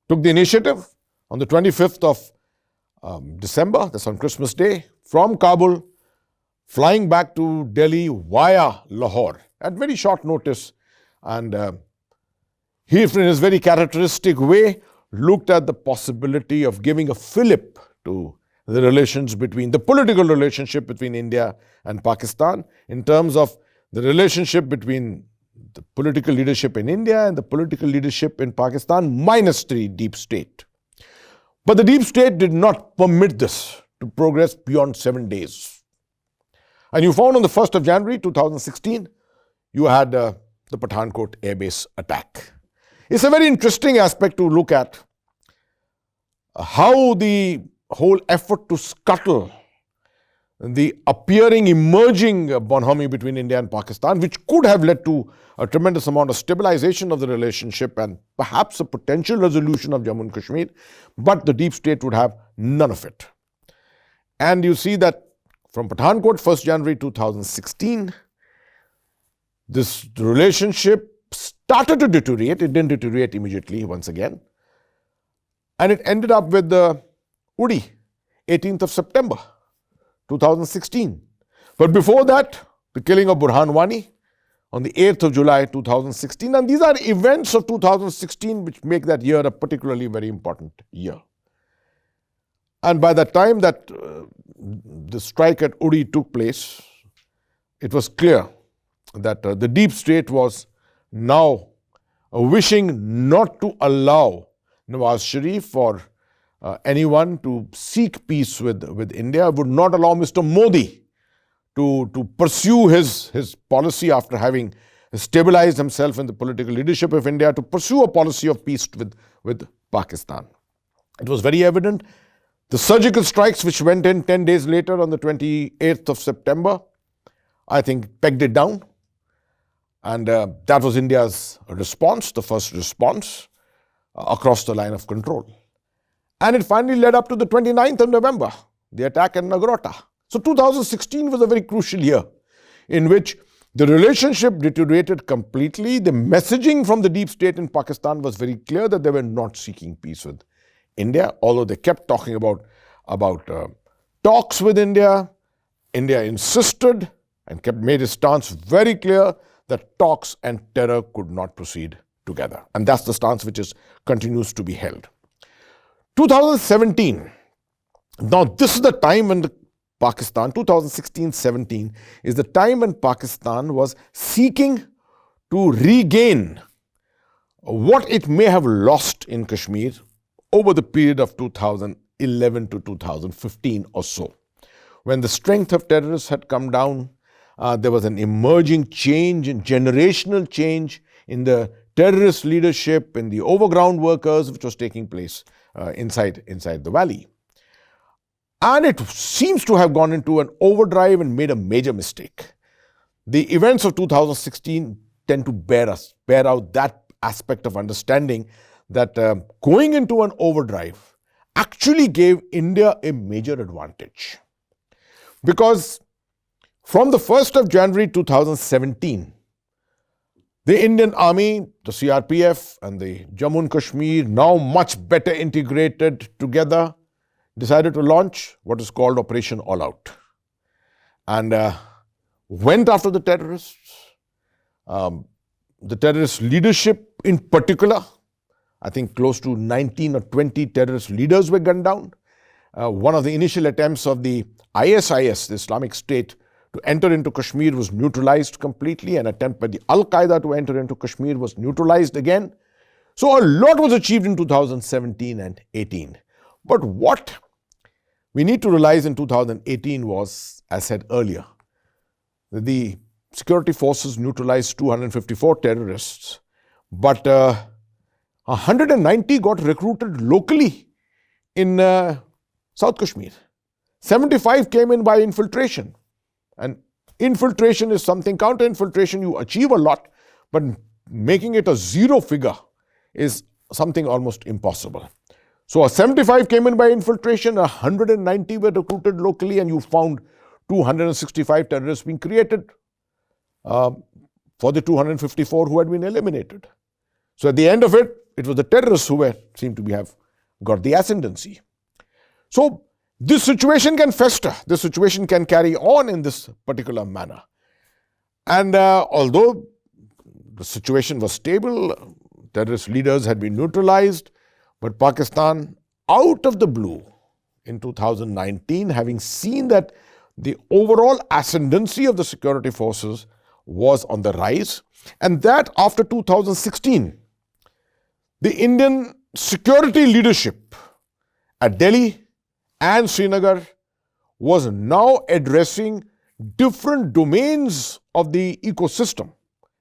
took the initiative on the 25th of December, that's on Christmas Day, from Kabul, flying back to Delhi via Lahore at very short notice. And he, in his very characteristic way, looked at the possibility of giving a fillip to the relations between, the political relationship between India and Pakistan, in terms of the relationship between the political leadership in India and the political leadership in Pakistan, minus the deep state. But the deep state did not permit this to progress beyond 7 days. And you found on the 1st of January 2016, you had the Pathankot airbase attack. It's a very interesting aspect to look at how the whole effort to scuttle the emerging bonhomie between India and Pakistan, which could have led to a tremendous amount of stabilization of the relationship and perhaps a potential resolution of Jammu and Kashmir, but the deep state would have none of it. And you see that from Pathankot, 1st January 2016, this relationship started to deteriorate. It didn't deteriorate immediately once again. And it ended up with the Uri, 18th of September 2016. But before that, the killing of Burhan Wani on the 8th of July 2016. And these are events of 2016 which make that year a particularly very important year. And by the time that the strike at Uri took place, it was clear that the deep state was now wishing not to allow Nawaz Sharif or anyone to seek peace with India, would not allow Mr. Modi to pursue his policy after having stabilized himself in the political leadership of India, to pursue a policy of peace with Pakistan. It was very evident. The surgical strikes which went in 10 days later on the 28th of September, I think pegged it down. And that was India's response, the first response across the line of control. And it finally led up to the 29th of November, the attack in Nagrota. So 2016 was a very crucial year in which the relationship deteriorated completely. The messaging from the deep state in Pakistan was very clear that they were not seeking peace with India, although they kept talking about talks with India. India insisted and made its stance very clear that talks and terror could not proceed together. And that's the stance which continues to be held. 2017, now this is the time when Pakistan, 2016-17, is the time when Pakistan was seeking to regain what it may have lost in Kashmir over the period of 2011 to 2015 or so. When the strength of terrorists had come down, there was an emerging change, and generational change in the terrorist leadership, in the overground workers, which was taking place inside the valley. And it seems to have gone into an overdrive and made a major mistake. The events of 2016 tend to bear out that aspect of understanding that going into an overdrive actually gave India a major advantage. Because from the 1st of January 2017, the Indian Army, the CRPF and the Jammu and Kashmir, now much better integrated together, decided to launch what is called Operation All Out. And went after the terrorists. The terrorist leadership in particular, I think close to 19 or 20 terrorist leaders were gunned down. One of the initial attempts of the ISIS, the Islamic State, to enter into Kashmir was neutralized completely. An attempt by the Al-Qaeda to enter into Kashmir was neutralized again. So a lot was achieved in 2017 and 18. But what we need to realize in 2018 was, as said earlier, that the security forces neutralized 254 terrorists, but 190 got recruited locally in South Kashmir. 75 came in by infiltration. And infiltration is something, counter-infiltration, you achieve a lot, but making it a zero figure is something almost impossible. So 75 came in by infiltration, 190 were recruited locally, and you found 265 terrorists being created for the 254 who had been eliminated. So at the end of it, it was the terrorists who seemed to have got the ascendancy. So this situation can fester. This situation can carry on in this particular manner. And although the situation was stable, terrorist leaders had been neutralized, but Pakistan, out of the blue, in 2019, having seen that the overall ascendancy of the security forces was on the rise, and that after 2016, the Indian security leadership at Delhi and Srinagar was now addressing different domains of the ecosystem.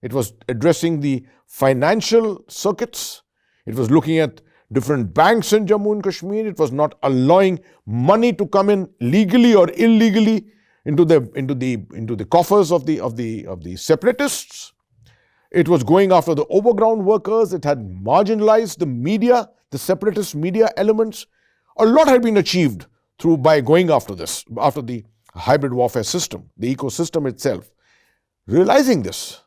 It was addressing the financial circuits. It was looking at different banks in Jammu and Kashmir. It was not allowing money to come in legally or illegally into the coffers of the separatists. It was going after the overground workers. It had marginalized the media, the separatist media elements. A lot had been achieved by going after this, after the hybrid warfare system, the ecosystem itself. Realizing this,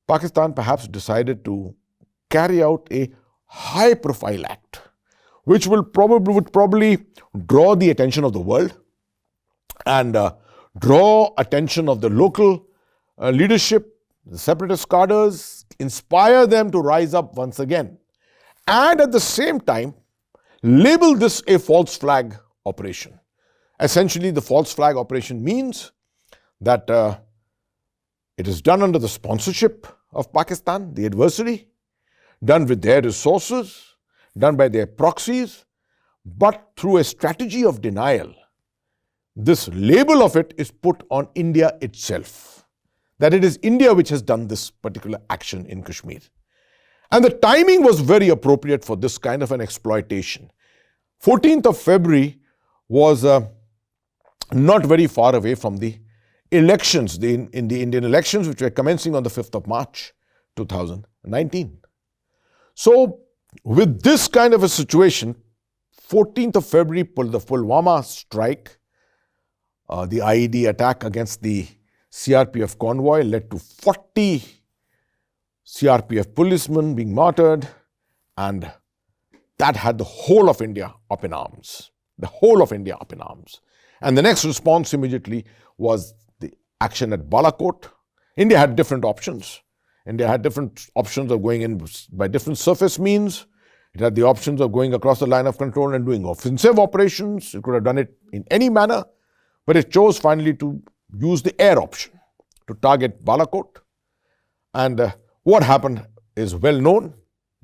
Pakistan perhaps decided to carry out a high-profile act, which would probably draw the attention of the world and draw attention of the local leadership, the separatist cadres, inspire them to rise up once again, and at the same time label this a false flag operation. Essentially, the false flag operation means that it is done under the sponsorship of Pakistan, the adversary, done with their resources, done by their proxies, but through a strategy of denial. This label of it is put on India itself, that it is India which has done this particular action in Kashmir. And the timing was very appropriate for this kind of an exploitation. 14th of February was not very far away from the elections, in the Indian elections, which were commencing on the 5th of March 2019. So with this kind of a situation, 14th of February, the Pulwama strike, the IED attack against the CRPF convoy led to 40 CRPF policemen being martyred, and that had the whole of India up in arms. The whole of India up in arms. And the next response immediately was the action at Balakot. India had different options. India had different options of going in by different surface means. It had the options of going across the line of control and doing offensive operations. It could have done it in any manner, but it chose finally to use the air option to target Balakot. And what happened is well known.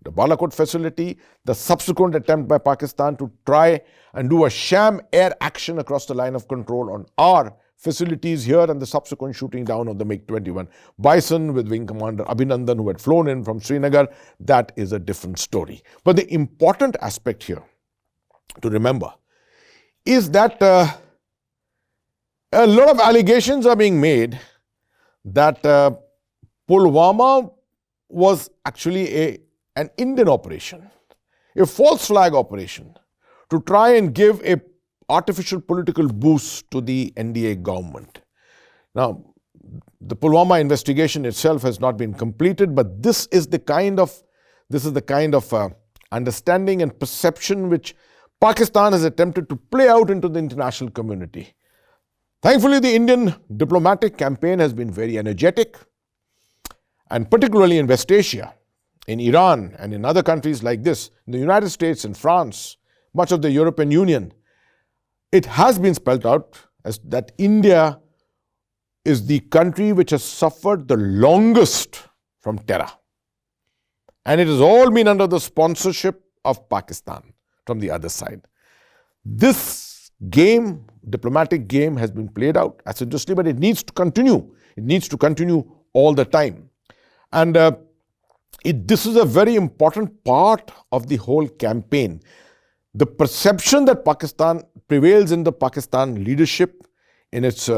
The Balakot facility, the subsequent attempt by Pakistan to try and do a sham air action across the line of control on our facilities here, and the subsequent shooting down of the MiG-21 Bison with Wing Commander Abhinandan, who had flown in from Srinagar, that is a different story. But the important aspect here to remember is that a lot of allegations are being made that Pulwama was actually an Indian operation, a false flag operation to try and give a artificial political boost to the NDA government. Now, the Pulwama investigation itself has not been completed, but this is the kind of understanding and perception which Pakistan has attempted to play out into the international community. Thankfully, the Indian diplomatic campaign has been very energetic, and particularly in West Asia, in Iran and in other countries like this, in the United States and France, much of the European Union, it has been spelled out as that India is the country which has suffered the longest from terror. And it has all been under the sponsorship of Pakistan from the other side. This game, diplomatic game, has been played out assiduously, but it needs to continue. It needs to continue all the time. And this is a very important part of the whole campaign. The perception that Pakistan prevails in the Pakistan leadership, in its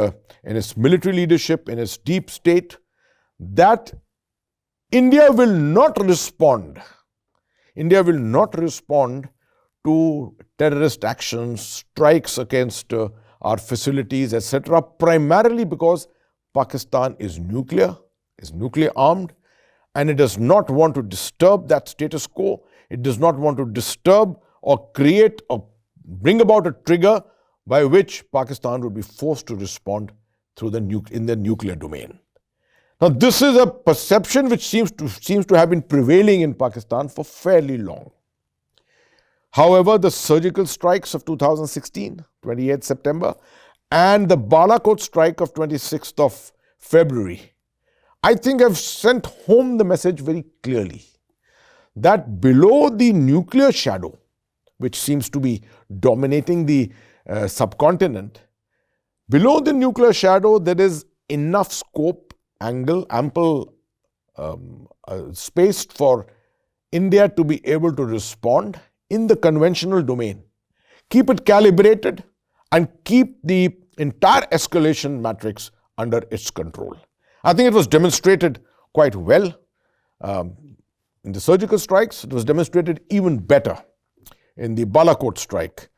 military leadership, in its deep state, that India will not respond. India will not respond to terrorist actions, strikes against our facilities, etc., primarily because Pakistan is nuclear armed, and it does not want to disturb that status quo. It does not want to disturb or create or bring about a trigger by which Pakistan would be forced to respond in the nuclear domain. Now, this is a perception which seems to have been prevailing in Pakistan for fairly long. However, the surgical strikes of 2016, 28th September, and the Balakot strike of 26th of February, I think have sent home the message very clearly that below the nuclear shadow, which seems to be dominating the subcontinent, below the nuclear shadow, there is enough scope, ample space for India to be able to respond in the conventional domain, keep it calibrated, and keep the entire escalation matrix under its control. I think it was demonstrated quite well in the surgical strikes. It was demonstrated even better in the Balakot strike.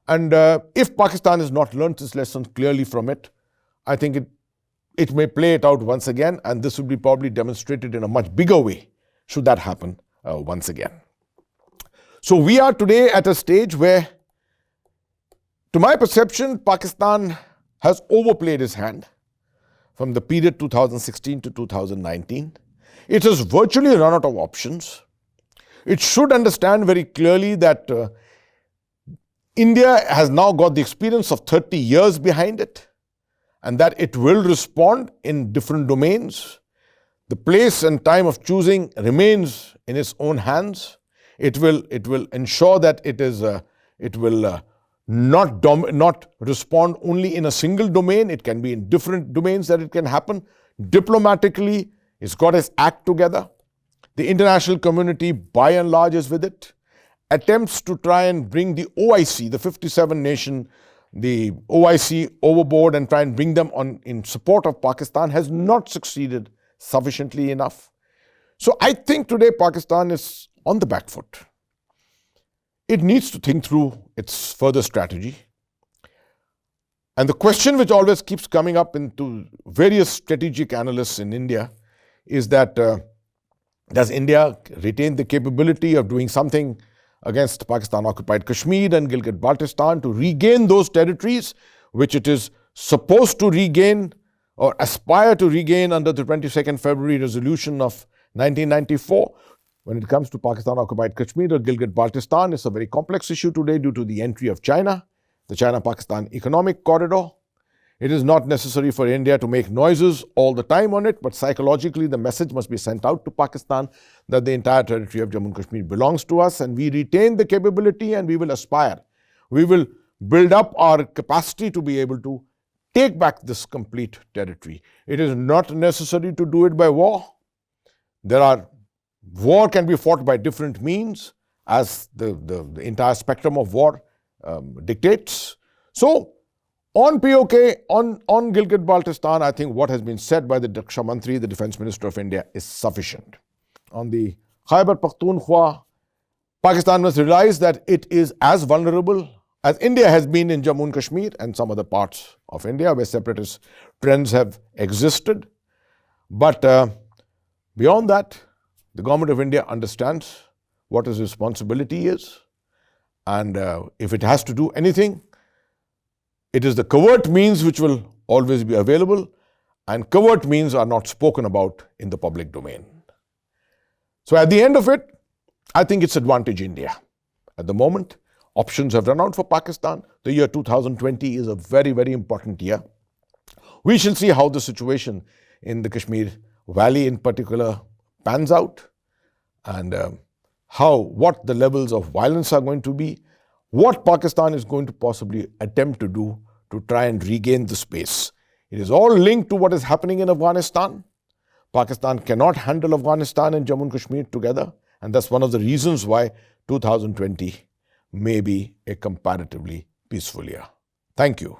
And if Pakistan has not learnt its lesson clearly from it, I think it may play it out once again, and this will be probably demonstrated in a much bigger way should that happen once again. So we are today at a stage where, to my perception, Pakistan has overplayed its hand from the period 2016 to 2019. It has virtually run out of options. It should understand very clearly that India has now got the experience of 30 years behind it, and that it will respond in different domains. The place and time of choosing remains in its own hands. It will ensure that it will not respond only in a single domain. It can be in different domains that it can happen. Diplomatically, it's got its act together. The international community, by and large, is with it. Attempts to try and bring the OIC, the 57 nation, the OIC overboard and try and bring them on in support of Pakistan has not succeeded sufficiently enough. So I think today Pakistan is on the back foot. It needs to think through its further strategy. And the question which always keeps coming up into various strategic analysts in India is that does India retain the capability of doing something against Pakistan-occupied Kashmir and Gilgit-Baltistan to regain those territories which it is supposed to regain or aspire to regain under the 22nd February resolution of 1994. When it comes to Pakistan-occupied Kashmir or Gilgit-Baltistan, it's a very complex issue today due to the entry of China, the China-Pakistan economic corridor. It is not necessary for India to make noises all the time on it, but psychologically the message must be sent out to Pakistan that the entire territory of Jammu and Kashmir belongs to us and we retain the capability and we will aspire. We will build up our capacity to be able to take back this complete territory. It is not necessary to do it by war. War can be fought by different means as the entire spectrum of war dictates. So, on POK, on Gilgit-Baltistan, I think what has been said by the Raksha Mantri, the Defence Minister of India, is sufficient. On the Khyber Pakhtunkhwa, Pakistan must realize that it is as vulnerable as India has been in Jammu and Kashmir and some other parts of India where separatist trends have existed. But beyond that, the government of India understands what its responsibility is. And if it has to do anything, it is the covert means which will always be available, and covert means are not spoken about in the public domain. So at the end of it, I think it's advantage India. At the moment, options have run out for Pakistan. The year 2020 is a very, very important year. We shall see how the situation in the Kashmir Valley in particular pans out, and what the levels of violence are going to be, what Pakistan is going to possibly attempt to do to try and regain the space. It is all linked to what is happening in Afghanistan. Pakistan cannot handle Afghanistan and Jammu and Kashmir together, and that's one of the reasons why 2020 may be a comparatively peaceful year. Thank you.